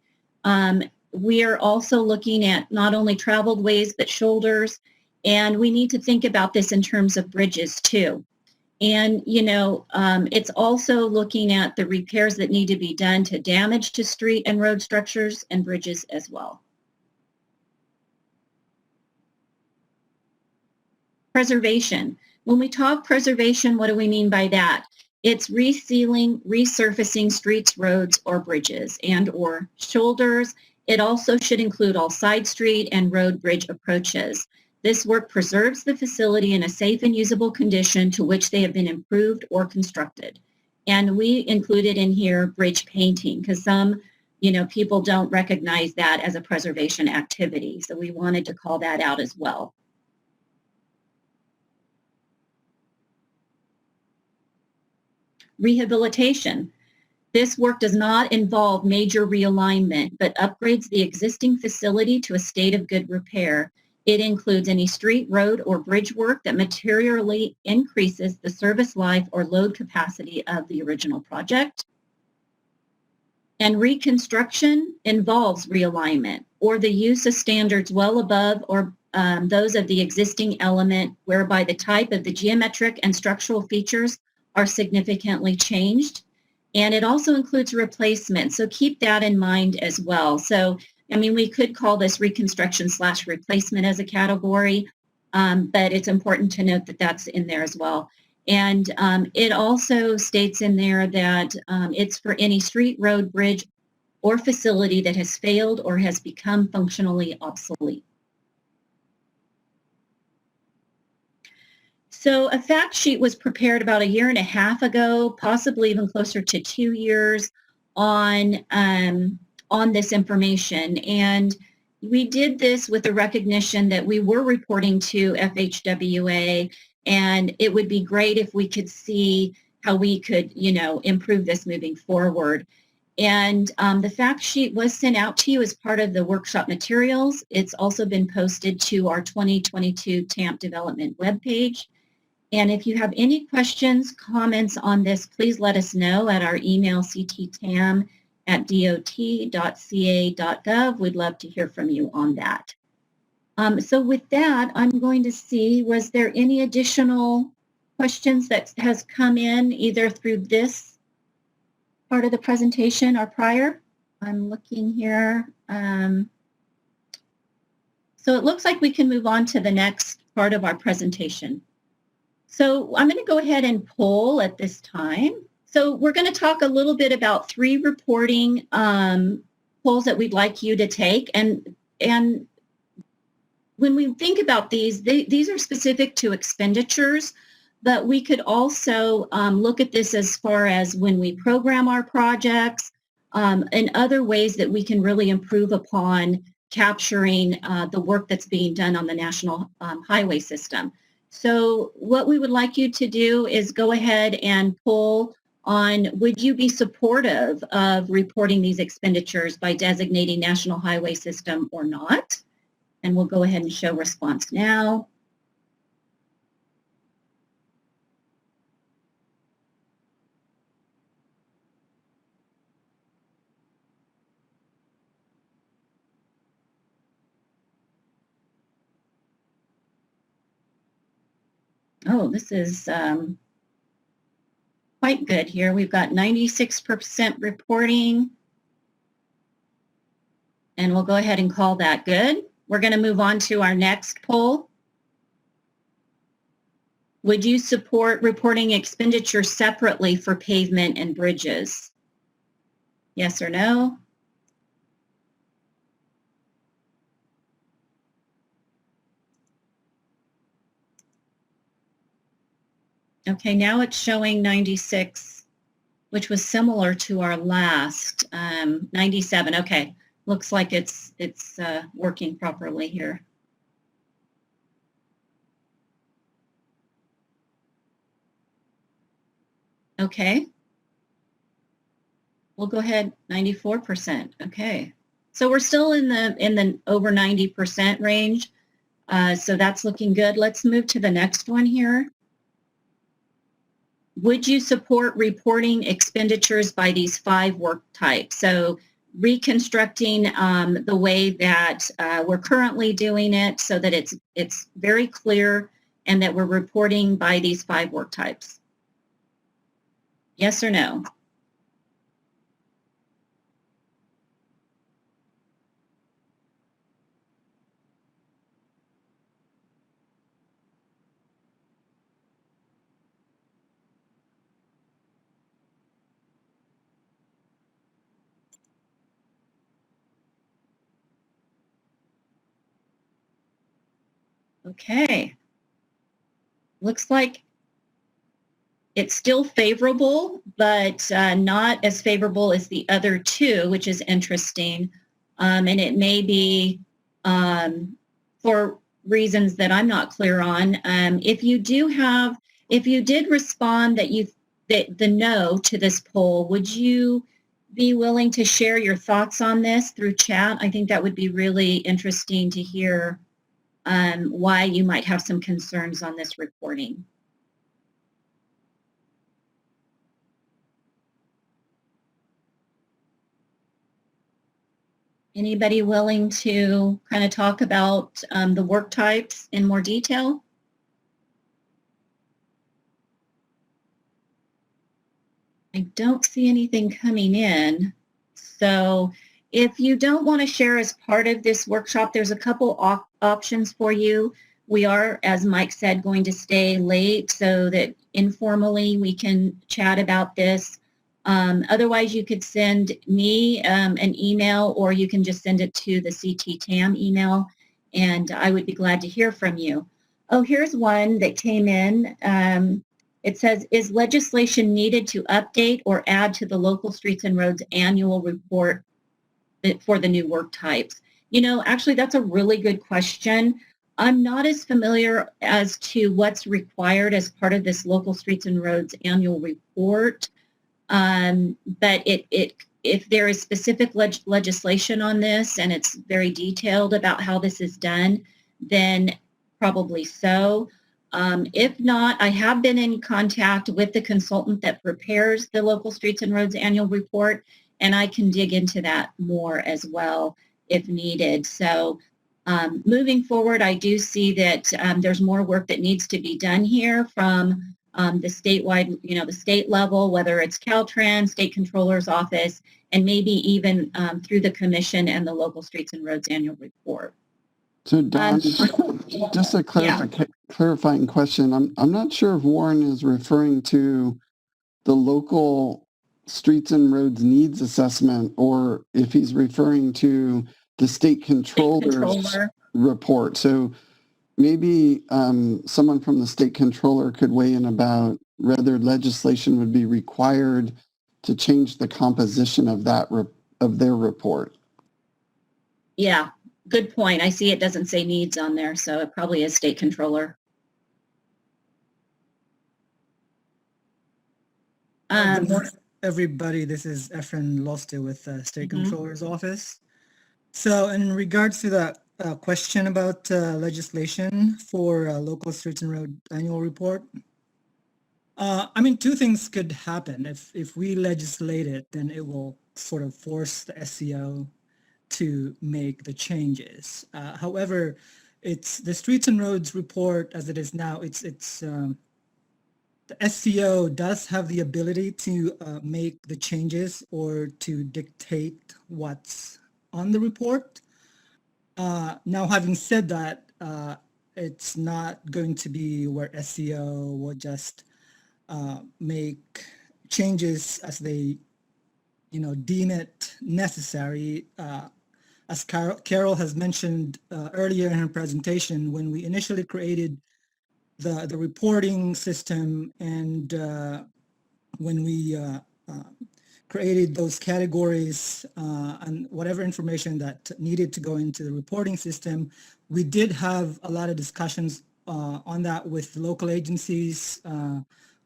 We are also looking at not only traveled ways, but shoulders. And we need to think about this in terms of bridges too. And, it's also looking at the repairs that need to be done to damage to street and road structures and bridges as well. Preservation. When we talk preservation, what do we mean by that? It's resealing, resurfacing streets, roads, or bridges and or shoulders. It also should include all side street and road bridge approaches. This work preserves the facility in a safe and usable condition to which they have been improved or constructed. And we included in here bridge painting because some, people don't recognize that as a preservation activity. So we wanted to call that out as well. Rehabilitation. This work does not involve major realignment, but upgrades the existing facility to a state of good repair. It includes any street, road, or bridge work that materially increases the service life or load capacity of the original project. And reconstruction involves realignment or the use of standards well above or those of the existing element, whereby the type of the geometric and structural features are significantly changed. And it also includes replacement. So keep that in mind as well. So, we could call this reconstruction/replacement as a category, but it's important to note that that's in there as well. And it also states in there that it's for any street, road, bridge, or facility that has failed or has become functionally obsolete. So a fact sheet was prepared about 1.5 years ago, possibly even closer to 2 years on this information. And we did this with the recognition that we were reporting to FHWA, and it would be great if we could see how we could, improve this moving forward. And the fact sheet was sent out to you as part of the workshop materials. It's also been posted to our 2022 TAMP development webpage. And if you have any questions, comments on this, please let us know at our email cttam@dot.ca.gov. We'd love to hear from you on that. So with that, I'm going to see, was there any additional questions that has come in either through this part of the presentation or prior? I'm looking here. So it looks like we can move on to the next part of our presentation. So I'm going to go ahead and poll at this time. So we're going to talk a little bit about 3 reporting polls that we'd like you to take. And when we think about these are specific to expenditures, but we could also look at this as far as when we program our projects and other ways that we can really improve upon capturing the work that's being done on the national highway system. So what we would like you to do is go ahead and poll on, would you be supportive of reporting these expenditures by designating national highway system or not? And we'll go ahead and show response now. Oh, this is quite good here. We've got 96% reporting. And we'll go ahead and call that good. We're going to move on to our next poll. Would you support reporting expenditures separately for pavement and bridges? Yes or no? Okay, now it's showing 96, which was similar to our last 97. Okay, looks like it's working properly here. Okay. We'll go ahead 94%. Okay. So we're still in the over 90% range. So that's looking good. Let's move to the next one here. Would you support reporting expenditures by these 5 work types? So reconstructing the way that we're currently doing it so that it's very clear and that we're reporting by these 5 work types. Yes or no? Okay. Looks like it's still favorable, but not as favorable as the other 2, which is interesting. And it may be for reasons that I'm not clear on. If you did respond that the no to this poll, would you be willing to share your thoughts on this through chat? I think that would be really interesting to hear why you might have some concerns on this reporting. Anybody willing to kind of talk about the work types in more detail? I don't see anything coming in. So if you don't want to share as part of this workshop, there's a couple options for you. We are, as Mike said, going to stay late so that informally we can chat about this. Otherwise, you could send me an email, or you can just send it to the CT TAM email, and I would be glad to hear from you. Oh, here's one that came in. It says, is legislation needed to update or add to the local streets and roads annual report for the new work types? You know, actually, that's a really good question. I'm not as familiar as to what's required as part of this local streets and roads annual report. But if there is specific legislation on this and it's very detailed about how this is done, then probably so. If not, I have been in contact with the consultant that prepares the local streets and roads annual report, and I can dig into that more as well if needed. So moving forward, I do see that there's more work that needs to be done here from the statewide, the state level, whether it's Caltrans, State Controller's Office, and maybe even through the Commission and the Local Streets and Roads Annual Report. So Don, just a clarifying question. I'm not sure if Warren is referring to the local streets and roads needs assessment, or if he's referring to the state controller's report. So maybe someone from the state controller could weigh in about whether legislation would be required to change the composition of that of their report. Yeah, good point. I see it doesn't say needs on there, so it probably is state controller. Good morning, everybody. This is Efren Loste with State Controller's Office. So in regards to that question about legislation for local streets and road annual report, I mean, 2 things could happen. If we legislate it, then it will sort of force the SCO to make the changes. However, it's the streets and roads report as it is now. The SCO does have the ability to make the changes or to dictate what's on the report. Now, having said that, it's not going to be where SEO will just make changes as they, deem it necessary. As Carol has mentioned earlier in her presentation, when we initially created the reporting system and when we created those categories and whatever information that needed to go into the reporting system, we did have a lot of discussions on that with local agencies,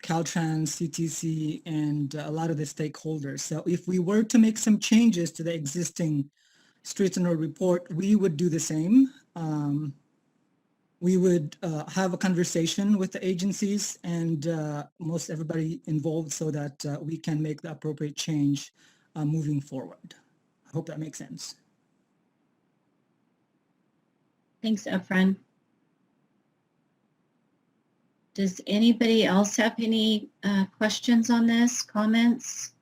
Caltrans, CTC, and a lot of the stakeholders. So if we were to make some changes to the existing Streets and Road report, we would do the same. We would have a conversation with the agencies and most everybody involved so that we can make the appropriate change moving forward. I hope that makes sense. Thanks, Efren. Does anybody else have any questions on this, comments?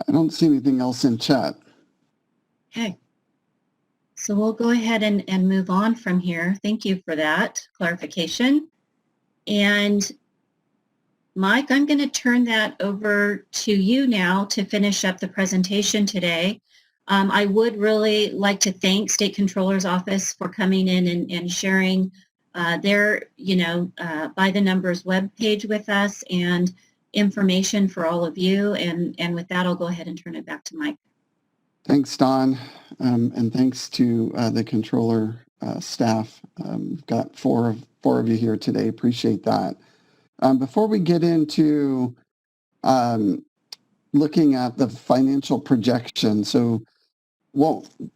I don't see anything else in chat. Okay. So we'll go ahead and move on from here. Thank you for that clarification. And Mike, I'm going to turn that over to you now to finish up the presentation today. I would really like to thank State Controller's Office for coming in and sharing their, by the numbers webpage with us and information for all of you. And with that, I'll go ahead and turn it back to Mike. Thanks, Don, and thanks to the controller staff. We've got four of you here today. Appreciate that. Before we get into looking at the financial projection,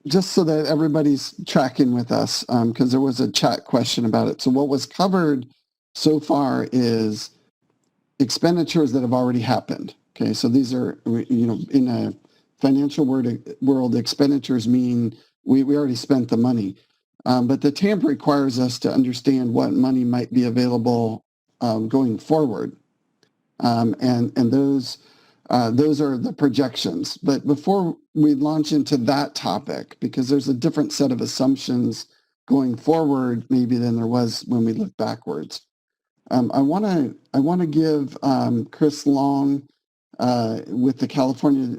just so that everybody's tracking with us, because there was a chat question about it. So what was covered so far is expenditures that have already happened. Okay, so these are, in a financial world, expenditures mean we already spent the money. But the TAMP requires us to understand what money might be available going forward. And those are the projections. But before we launch into that topic, because there's a different set of assumptions going forward maybe than there was when we look backwards. I want to give Chris Long with the California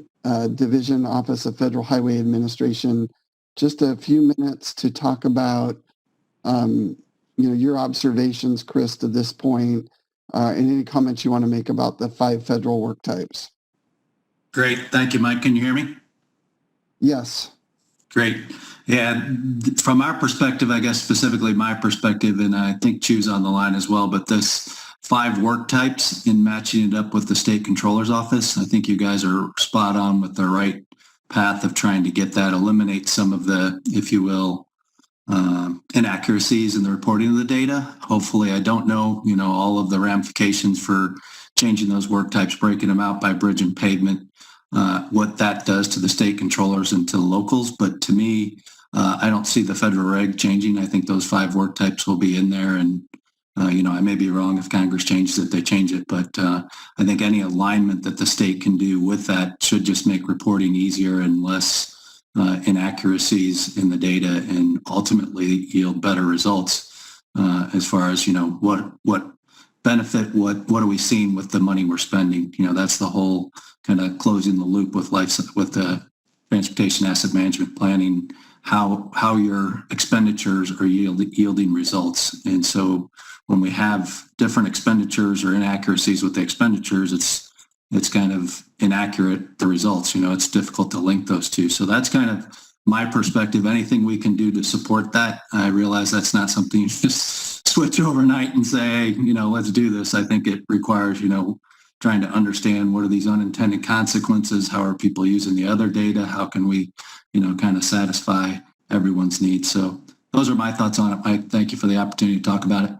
Division Office of Federal Highway Administration just a few minutes to talk about your observations, Chris, to this point, and any comments you want to make about the 5 federal work types. Great. Thank you, Mike. Can you hear me? Yes. Great. Yeah, from our perspective, I guess specifically my perspective, and I think Chu's on the line as well, but this 5 work types in matching it up with the State Controller's Office, I think you guys are spot on with the right path of trying to get that, eliminate some of the, if you will, inaccuracies in the reporting of the data. Hopefully, I don't know, all of the ramifications for changing those work types, breaking them out by bridge and pavement, what that does to the state controllers and to the locals. But to me, I don't see the federal reg changing. I think those 5 work types will be in there. And, I may be wrong if Congress changes it, they change it. But I think any alignment that the state can do with that should just make reporting easier and less inaccuracies in the data and ultimately yield better results as far as, what benefit, what are we seeing with the money we're spending? That's the whole kind of closing the loop with the transportation asset management planning, how your expenditures are yielding results. And so when we have different expenditures or inaccuracies with the expenditures, it's kind of inaccurate, the results. It's difficult to link those two. So that's kind of my perspective. Anything we can do to support that, I realize that's not something you just switch overnight and say, hey, let's do this. I think it requires, trying to understand what are these unintended consequences, how are people using the other data, how can we, kind of satisfy everyone's needs. So those are my thoughts on it, Mike. Thank you for the opportunity to talk about it.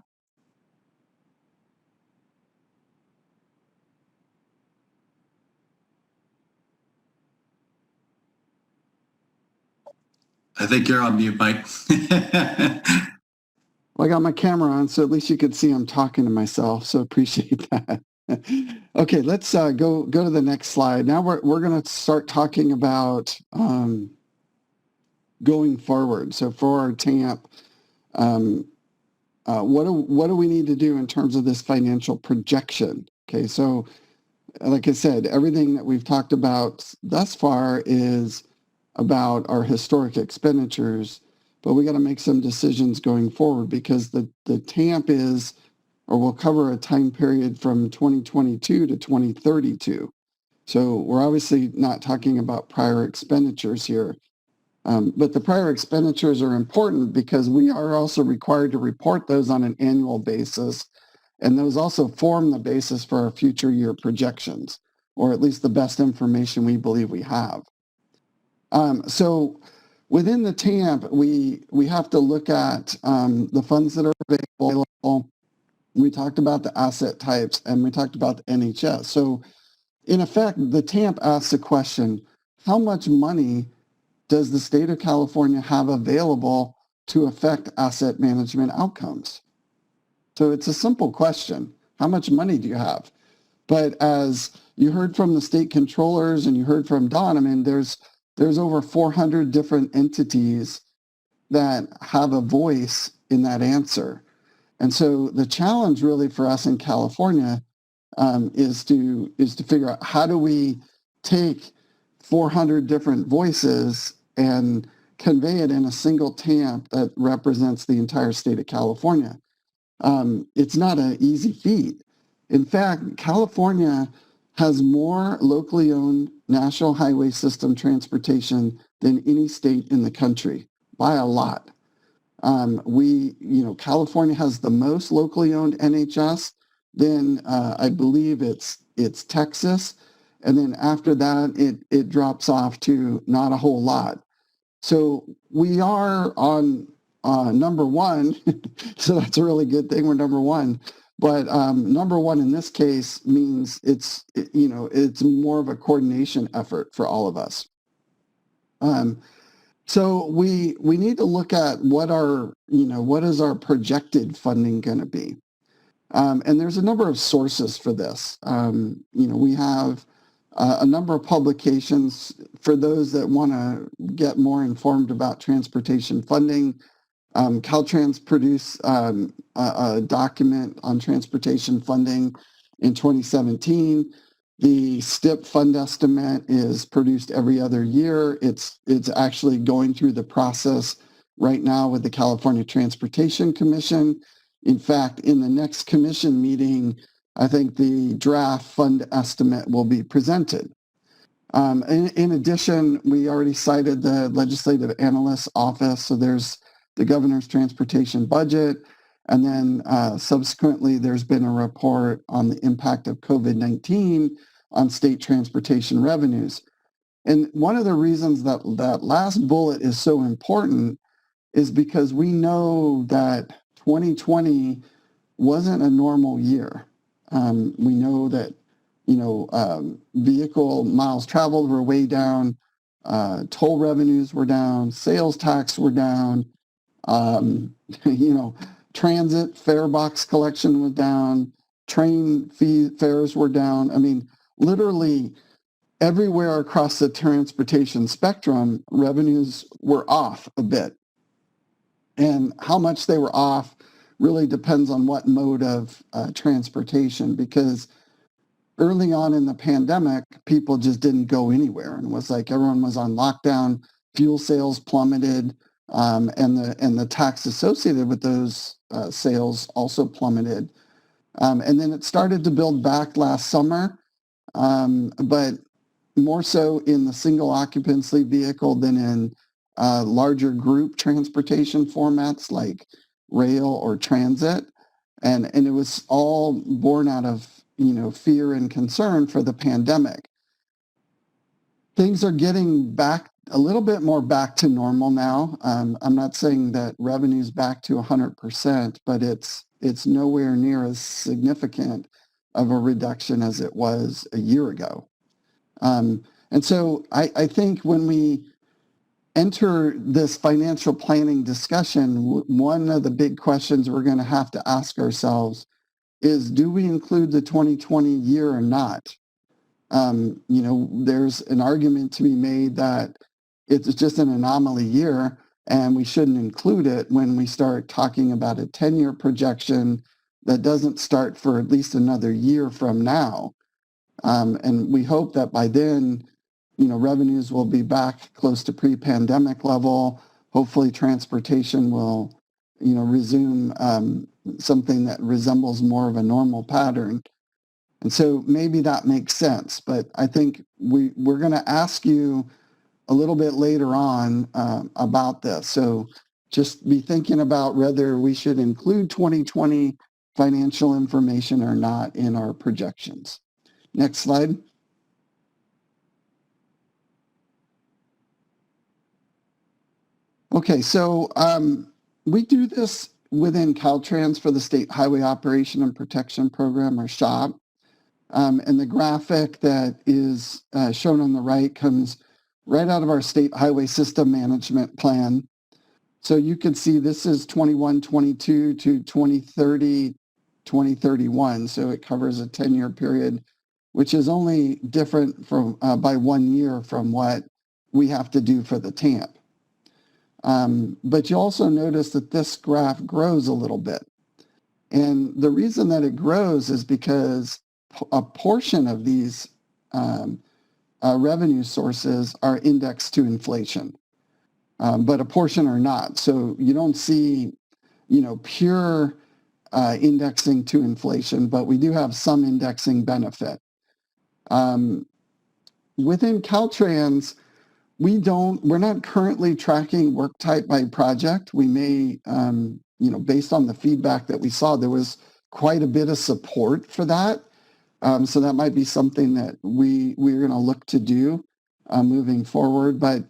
I think you're on mute, Mike. Well, I got my camera on, so at least you could see I'm talking to myself. So appreciate that. Okay, let's go to the next slide. Now we're going to start talking about going forward. So for our TAMP, What do we need to do in terms of this financial projection? Okay, so like I said, everything that we've talked about thus far is about our historic expenditures, but we got to make some decisions going forward because the TAMP is, or will cover a time period from 2022 to 2032. So we're obviously not talking about prior expenditures here. But the prior expenditures are important because we are also required to report those on an annual basis. And those also form the basis for our future year projections, or at least the best information we believe we have. So within the TAMP, we have to look at the funds that are available. We talked about the asset types and we talked about the NHS. So in effect, the TAMP asks the question, how much money does the state of California have available to affect asset management outcomes? So it's a simple question. How much money do you have? But as you heard from the state controllers and you heard from Don, I mean, there's over 400 different entities that have a voice in that answer. And so the challenge really for us in California is to figure out how do we take 400 different voices and convey it in a single TAMP that represents the entire state of California. It's not an easy feat. In fact, California has more locally owned national highway system transportation than any state in the country by a lot. California has the most locally owned NHS. Then I believe it's Texas, and then after that it drops off to not a whole lot. So we are on number one, so that's a really good thing. We're number one, but number one in this case means it's more of a coordination effort for all of us. So we need to look at what is our projected funding going to be. And there's a number of sources for this. We have a number of publications for those that want to get more informed about transportation funding. Caltrans produced a document on transportation funding in 2017. The STIP fund estimate is produced every other year. It's actually going through the process right now with the California Transportation Commission. In fact, in the next commission meeting, I think the draft fund estimate will be presented. In addition, we already cited the Legislative Analyst's Office, so there's the governor's transportation budget, and then subsequently there's been a report on the impact of COVID-19 on state transportation revenues. And one of the reasons that that last bullet is so important is because we know that 2020 wasn't a normal year. We know that, vehicle miles traveled were way down, toll revenues were down, sales tax were down, transit fare box collection was down, train fares were down. I mean, literally everywhere across the transportation spectrum, revenues were off a bit. And how much they were off really depends on what mode of transportation, because early on in the pandemic, people just didn't go anywhere. And it was like everyone was on lockdown, fuel sales plummeted, and the tax associated with those sales also plummeted. And then it started to build back last summer, but more so in the single occupancy vehicle than in larger group transportation formats like rail or transit. And it was all born out of, fear and concern for the pandemic. Things are getting back a little bit more back to normal now. I'm not saying that revenue's back to 100%, but it's nowhere near as significant of a reduction as it was a year ago. And so I think when we enter this financial planning discussion, one of the big questions we're going to have to ask ourselves is, do we include the 2020 year or not? There's an argument to be made that it's just an anomaly year, and we shouldn't include it when we start talking about a 10-year projection that doesn't start for at least another year from now. And we hope that by then, revenues will be back close to pre-pandemic level. Hopefully transportation will, resume something that resembles more of a normal pattern. And so maybe that makes sense. But I think we're going to ask you a little bit later on about this. So just be thinking about whether we should include 2020 financial information or not in our projections. Next slide. Okay, so we do this within Caltrans for the State Highway Operation and Protection Program, or SHOP. And the graphic that is shown on the right comes right out of our State Highway System Management Plan. So you can see this is 21-22 to 2030-2031. So it covers a 10-year period, which is only different from by 1 year from what we have to do for the TAMP. But you also notice that this graph grows a little bit. And the reason that it grows is because a portion of these revenue sources are indexed to inflation, but a portion are not. So you don't see, pure indexing to inflation, but we do have some indexing benefit. Within Caltrans, we're not currently tracking work type by project. We may, based on the feedback that we saw, there was quite a bit of support for that. So that might be something that we're going to look to do moving forward. But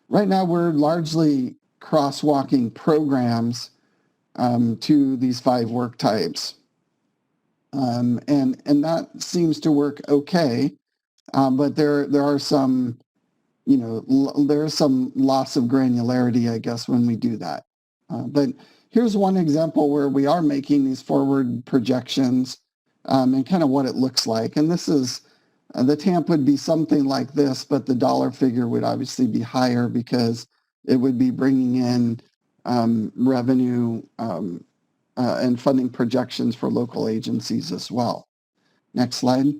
right now we're largely crosswalking programs to these 5 work types. And that seems to work okay. But there are some, there's some loss of granularity, I guess, when we do that. But here's one example where we are making these forward projections and kind of what it looks like. And this is, the TAMP would be something like this, but the dollar figure would obviously be higher because it would be bringing in revenue and funding projections for local agencies as well. Next slide.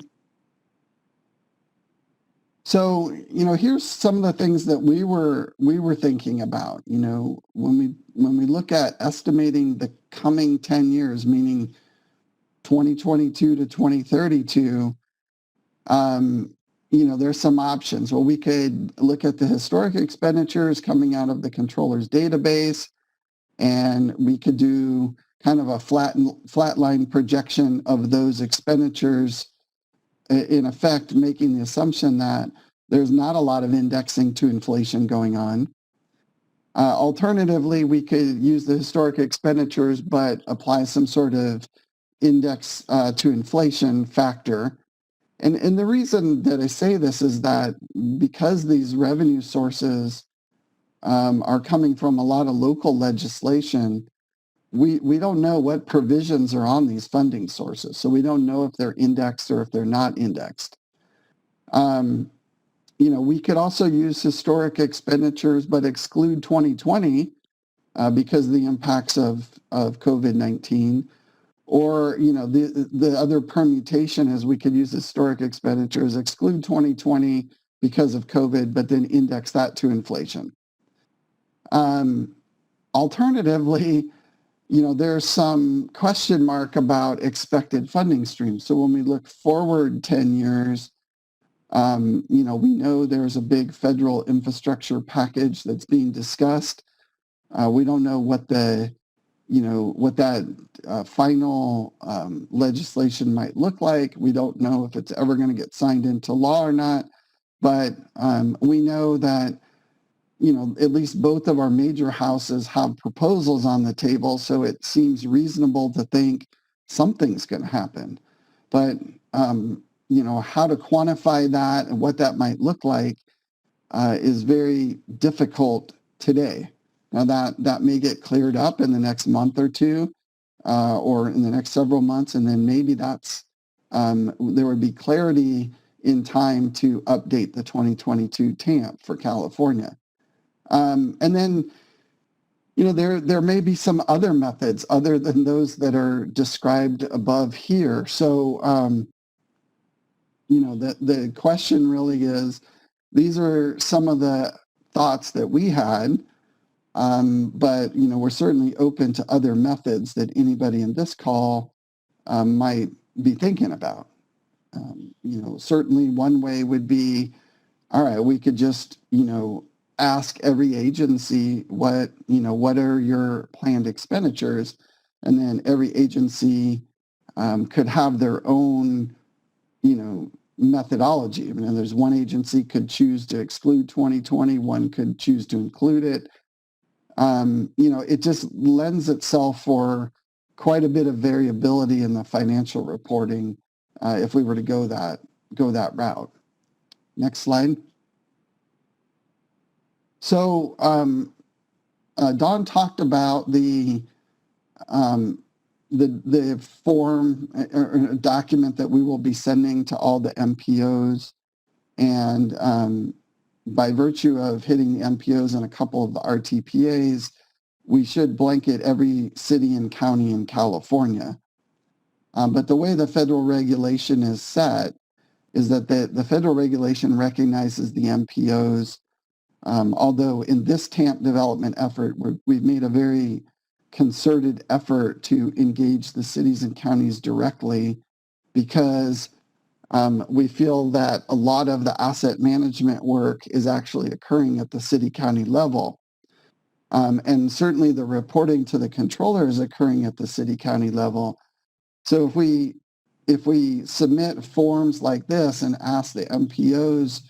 So, here's some of the things that we were thinking about, when we look at estimating the coming 10 years, meaning 2022 to 2032, there's some options. Well, we could look at the historic expenditures coming out of the controller's database, and we could do kind of a flatline projection of those expenditures, in effect making the assumption that there's not a lot of indexing to inflation going on. Alternatively, we could use the historic expenditures but apply some sort of index to inflation factor. And the reason that I say this is that because these revenue sources are coming from a lot of local legislation, we don't know what provisions are on these funding sources. So we don't know if they're indexed or if they're not indexed. We could also use historic expenditures but exclude 2020 because of the impacts of COVID-19. Or, the other permutation is we could use historic expenditures, exclude 2020 because of COVID, but then index that to inflation. Alternatively, there's some question mark about expected funding streams. So when we look forward 10 years, we know there's a big federal infrastructure package that's being discussed. We don't know what that final legislation might look like. We don't know if it's ever going to get signed into law or not. But we know that, at least both of our major houses have proposals on the table. So it seems reasonable to think something's going to happen. But, how to quantify that and what that might look like is very difficult today. Now that may get cleared up in the next month or two, or in the next several months, and then maybe there would be clarity in time to update the 2022 TAMP for California. And then, there may be some other methods other than those that are described above here. So, the question really is, these are some of the thoughts that we had, but, we're certainly open to other methods that anybody in this call might be thinking about. Certainly one way would be, all right, we could just, ask every agency what are your planned expenditures, and then every agency could have their own, methodology. I mean, there's one agency could choose to exclude 2020, one could choose to include it. It just lends itself for quite a bit of variability in the financial reporting if we were to go that route. Next slide. So Don talked about the form or document that we will be sending to all the MPOs, and by virtue of hitting the MPOs and a couple of the RTPAs, we should blanket every city and county in California. But the way the federal regulation is set is that the federal regulation recognizes the MPOs. Although in this TAMP development effort, we've made a very concerted effort to engage the cities and counties directly, because we feel that a lot of the asset management work is actually occurring at the city-county level. And certainly the reporting to the controller is occurring at the city-county level. So if we submit forms like this and ask the MPOs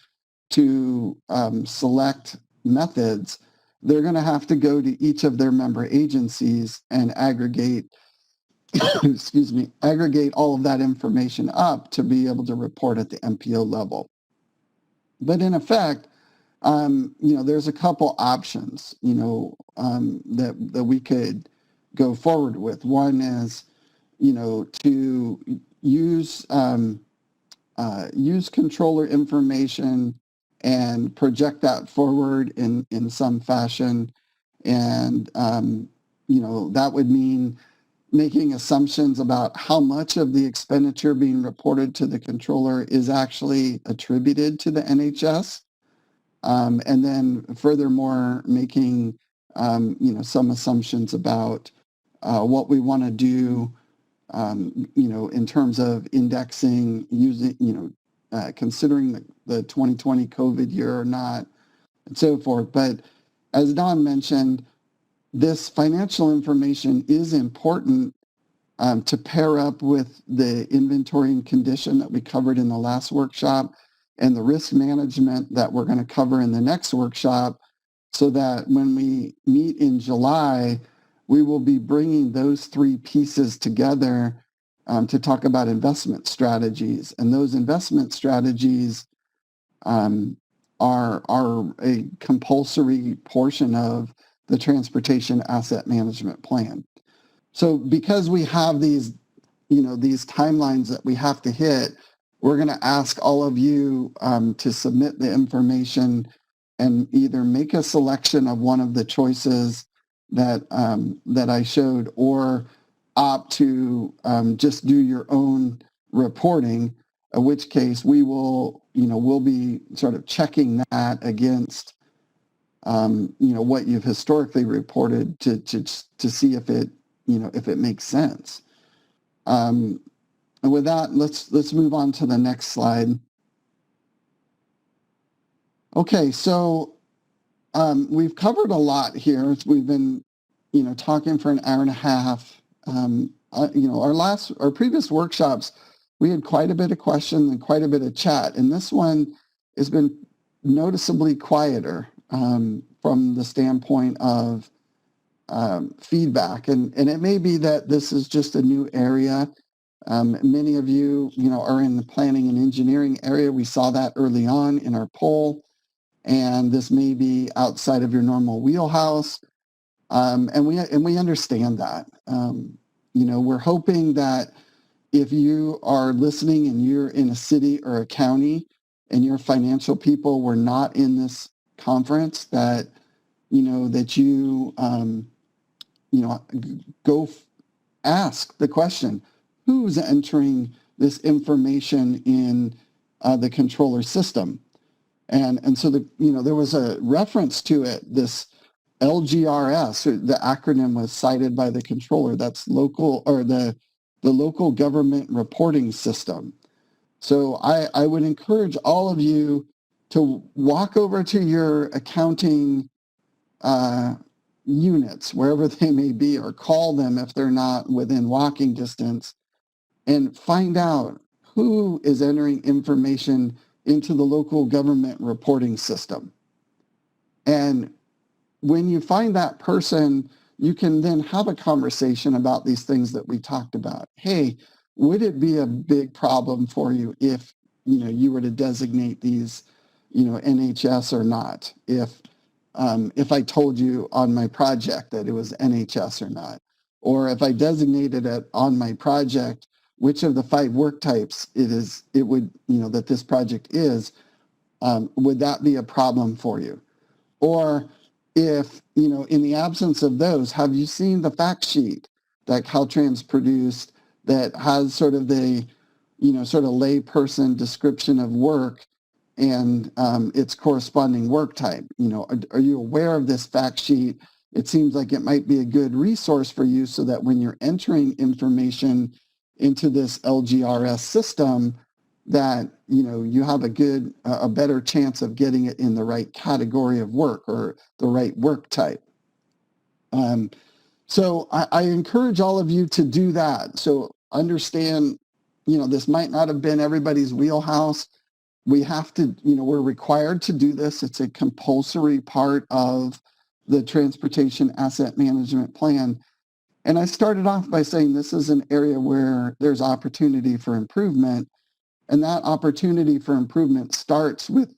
to select methods, they're going to have to go to each of their member agencies and aggregate aggregate all of that information up to be able to report at the MPO level. But in effect, there's a couple options, that we could go forward with. One is, to use controller information and project that forward in some fashion. And, that would mean making assumptions about how much of the expenditure being reported to the controller is actually attributed to the NHS. And then furthermore, making, some assumptions about what we want to do, in terms of indexing, using, considering the 2020 COVID year or not, and so forth. But as Don mentioned, this financial information is important to pair up with the inventory and condition that we covered in the last workshop and the risk management that we're going to cover in the next workshop, so that when we meet in July, we will be bringing those three pieces together to talk about investment strategies. And those investment strategies are a compulsory portion of the Transportation Asset Management Plan. So because we have these timelines that we have to hit, we're going to ask all of you to submit the information and either make a selection of one of the choices that I showed, or opt to just do your own reporting, in which case we will, we'll be sort of checking that against what you've historically reported to see if it makes sense. And with that, let's move on to the next slide. Okay, so we've covered a lot here. We've been, talking for an hour and a half. Our previous workshops, we had quite a bit of questions and quite a bit of chat, and this one has been noticeably quieter from the standpoint of feedback. And it may be that this is just a new area. Many of you, are in the planning and engineering area. We saw that early on in our poll, and this may be outside of your normal wheelhouse. And we understand that. We're hoping that if you are listening and you're in a city or a county and your financial people were not in this conference, that, that you go ask the question, who's entering this information in the controller system? And so there was a reference to it, this LGRS, the acronym was cited by the controller. That's local, or the local government reporting system. So I would encourage all of you to walk over to your accounting units, wherever they may be, or call them if they're not within walking distance, and find out who is entering information into the local government reporting system. And when you find that person, you can then have a conversation about these things that we talked about. Hey, would it be a big problem for you if, you were to designate these, NHS or not? If I told you on my project that it was NHS or not, or if I designated it on my project, which of the 5 work types that this project is, would that be a problem for you? Or if, in the absence of those, have you seen the fact sheet that Caltrans produced that has sort of the, sort of layperson description of work and its corresponding work type? Are you aware of this fact sheet? It seems like it might be a good resource for you so that when you're entering information into this LGRS system, that you have a better chance of getting it in the right category of work or the right work type. So I encourage all of you to do that. So understand, this might not have been everybody's wheelhouse. We have to, we're required to do this. It's a compulsory part of the Transportation Asset Management Plan. And I started off by saying this is an area where there's opportunity for improvement. And that opportunity for improvement starts with,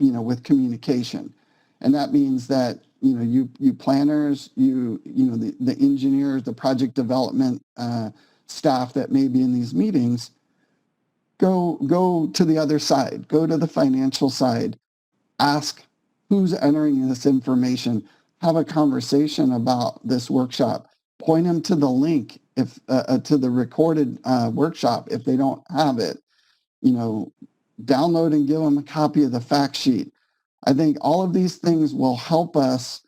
with communication. And that means that, you planners, the engineers, the project development staff that may be in these meetings, go to the other side, go to the financial side, ask who's entering this information, have a conversation about this workshop, point them to the link to the recorded workshop if they don't have it. Download and give them a copy of the fact sheet. I think all of these things will help us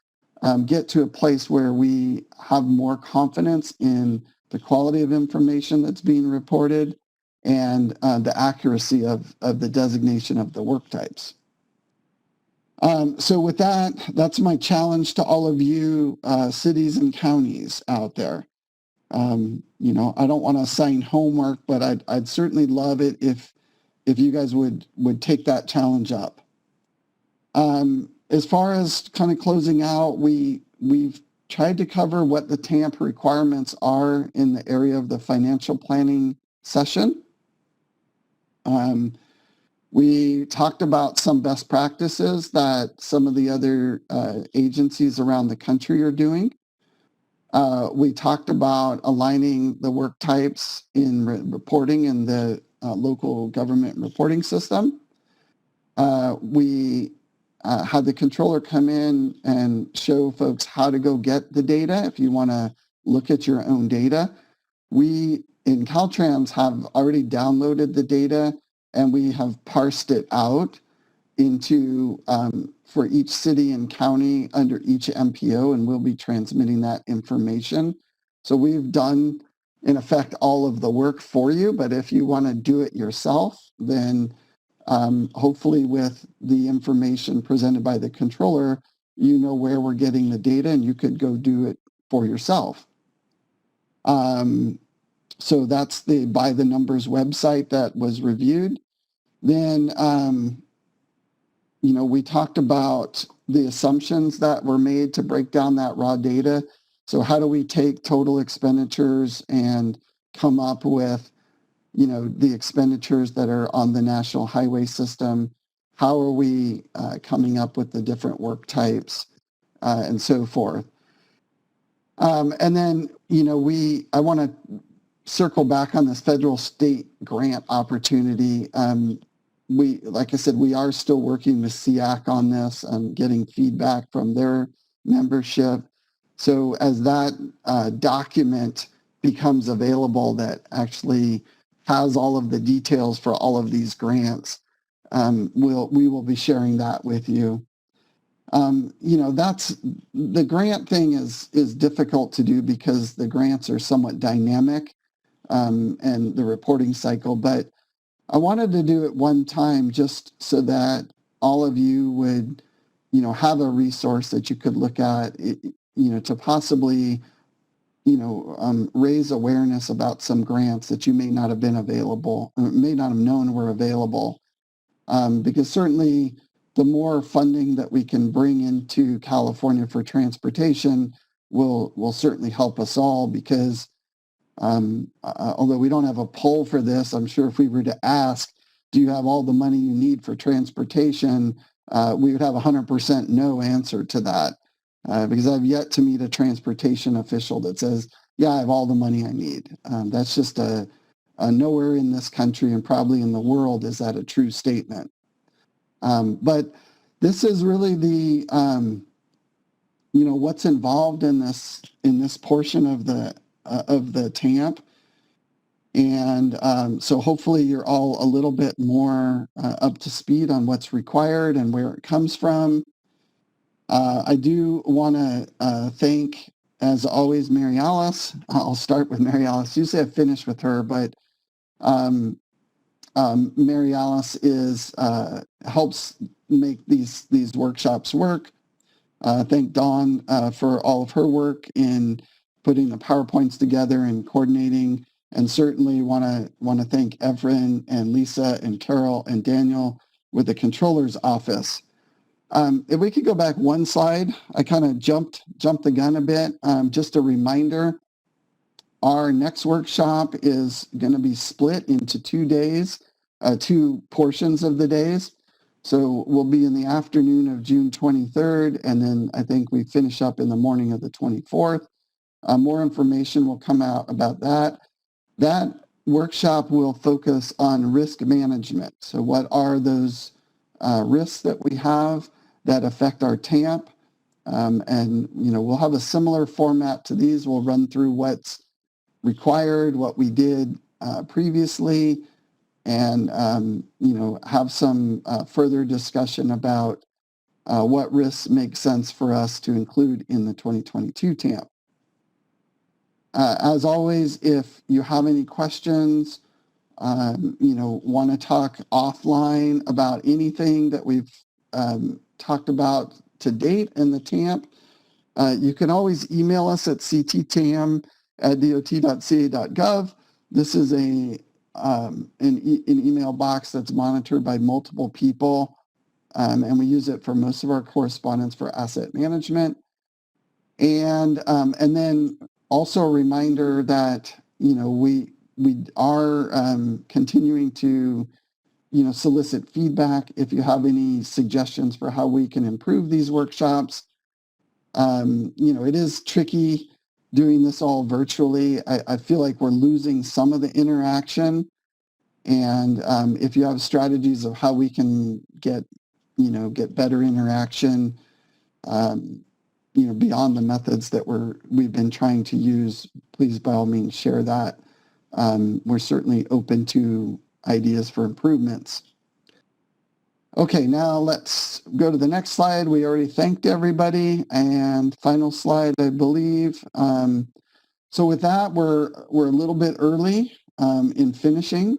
get to a place where we have more confidence in the quality of information that's being reported and the accuracy of the designation of the work types. So with that, that's my challenge to all of you cities and counties out there. I don't want to assign homework, but I'd certainly love it if you guys would take that challenge up. As far as kind of closing out, we've tried to cover what the TAMP requirements are in the area of the financial planning session. We talked about some best practices that some of the other agencies around the country are doing. We talked about aligning the work types in reporting in the local government reporting system. We had the controller come in and show folks how to go get the data if you want to look at your own data. We in Caltrans have already downloaded the data and we have parsed it out into for each city and county under each MPO, and we'll be transmitting that information. So we've done, in effect, all of the work for you, but if you want to do it yourself, then hopefully with the information presented by the controller, you know where we're getting the data and you could go do it for yourself. So that's the By the Numbers website that was reviewed. Then, we talked about the assumptions that were made to break down that raw data. So how do we take total expenditures and come up with, the expenditures that are on the national highway system? How are we coming up with the different work types and so forth? And then, I want to circle back on this federal state grant opportunity. Like I said, we are still working with SEAC on this and getting feedback from their membership. So as that document becomes available that actually has all of the details for all of these grants, we will be sharing that with you. That's the grant thing is difficult to do because the grants are somewhat dynamic, and the reporting cycle. But I wanted to do it one time just so that all of you would, have a resource that you could look at, to possibly, raise awareness about some grants that you may not have been available, or may not have known were available. Because certainly the more funding that we can bring into California for transportation will certainly help us all, because although we don't have a poll for this, I'm sure if we were to ask, do you have all the money you need for transportation? We would have 100% no answer to that, because I've yet to meet a transportation official that says, yeah, I have all the money I need. That's just nowhere in this country and probably in the world is that a true statement. But this is really the, what's involved in this portion of the TAMP. And so hopefully you're all a little bit more up to speed on what's required and where it comes from. I do want to thank, as always, Mary Alice. I'll start with Mary Alice. Usually I finish with her, but Mary Alice helps make these workshops work. Thank Dawn for all of her work in putting the PowerPoints together and coordinating, and certainly want to thank Efren and Lisa and Carol and Daniel with the controller's office. If we could go back one slide, I kind of jumped the gun a bit. Just a reminder, our next workshop is going to be split into 2 days, 2 portions of the days. So we'll be in the afternoon of June 23rd, and then I think we finish up in the morning of the 24th. More information will come out about that. That workshop will focus on risk management. So what are those risks that we have that affect our TAMP? And, we'll have a similar format to these. We'll run through what's required, what we did previously, and, have some further discussion about what risks make sense for us to include in the 2022 TAMP. As always, if you have any questions, want to talk offline about anything that we've talked about to date in the TAMP, you can always email us at cttam@dot.ca.gov. This is an email box that's monitored by multiple people, and we use it for most of our correspondence for asset management. And then also a reminder that we are continuing to solicit feedback. If you have any suggestions for how we can improve these workshops, it is tricky doing this all virtually. I feel like we're losing some of the interaction. And if you have strategies of how we can get better interaction, beyond the methods that we've been trying to use, please by all means share that. We're certainly open to ideas for improvements. Okay, now let's go to the next slide. We already thanked everybody, and final slide, I believe. So with that, we're a little bit early in finishing,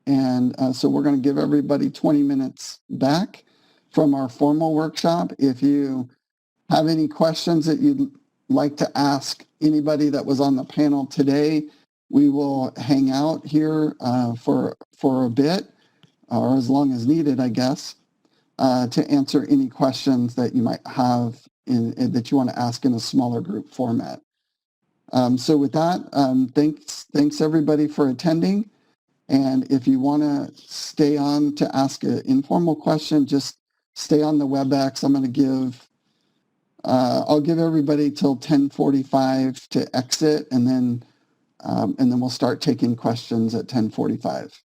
and so we're going to give everybody 20 minutes back from our formal workshop. If you have any questions that you'd like to ask anybody that was on the panel today, we will hang out here for a bit, or as long as needed, I guess, to answer any questions that you might have that you want to ask in a smaller group format. So with that, thanks everybody for attending. And if you want to stay on to ask an informal question, just stay on the WebEx. I'll give everybody till 10:45 to exit, and then we'll start taking questions at 10:45.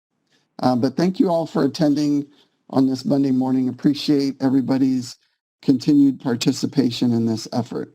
But thank you all for attending on this Monday morning. Appreciate everybody's continued participation in this effort.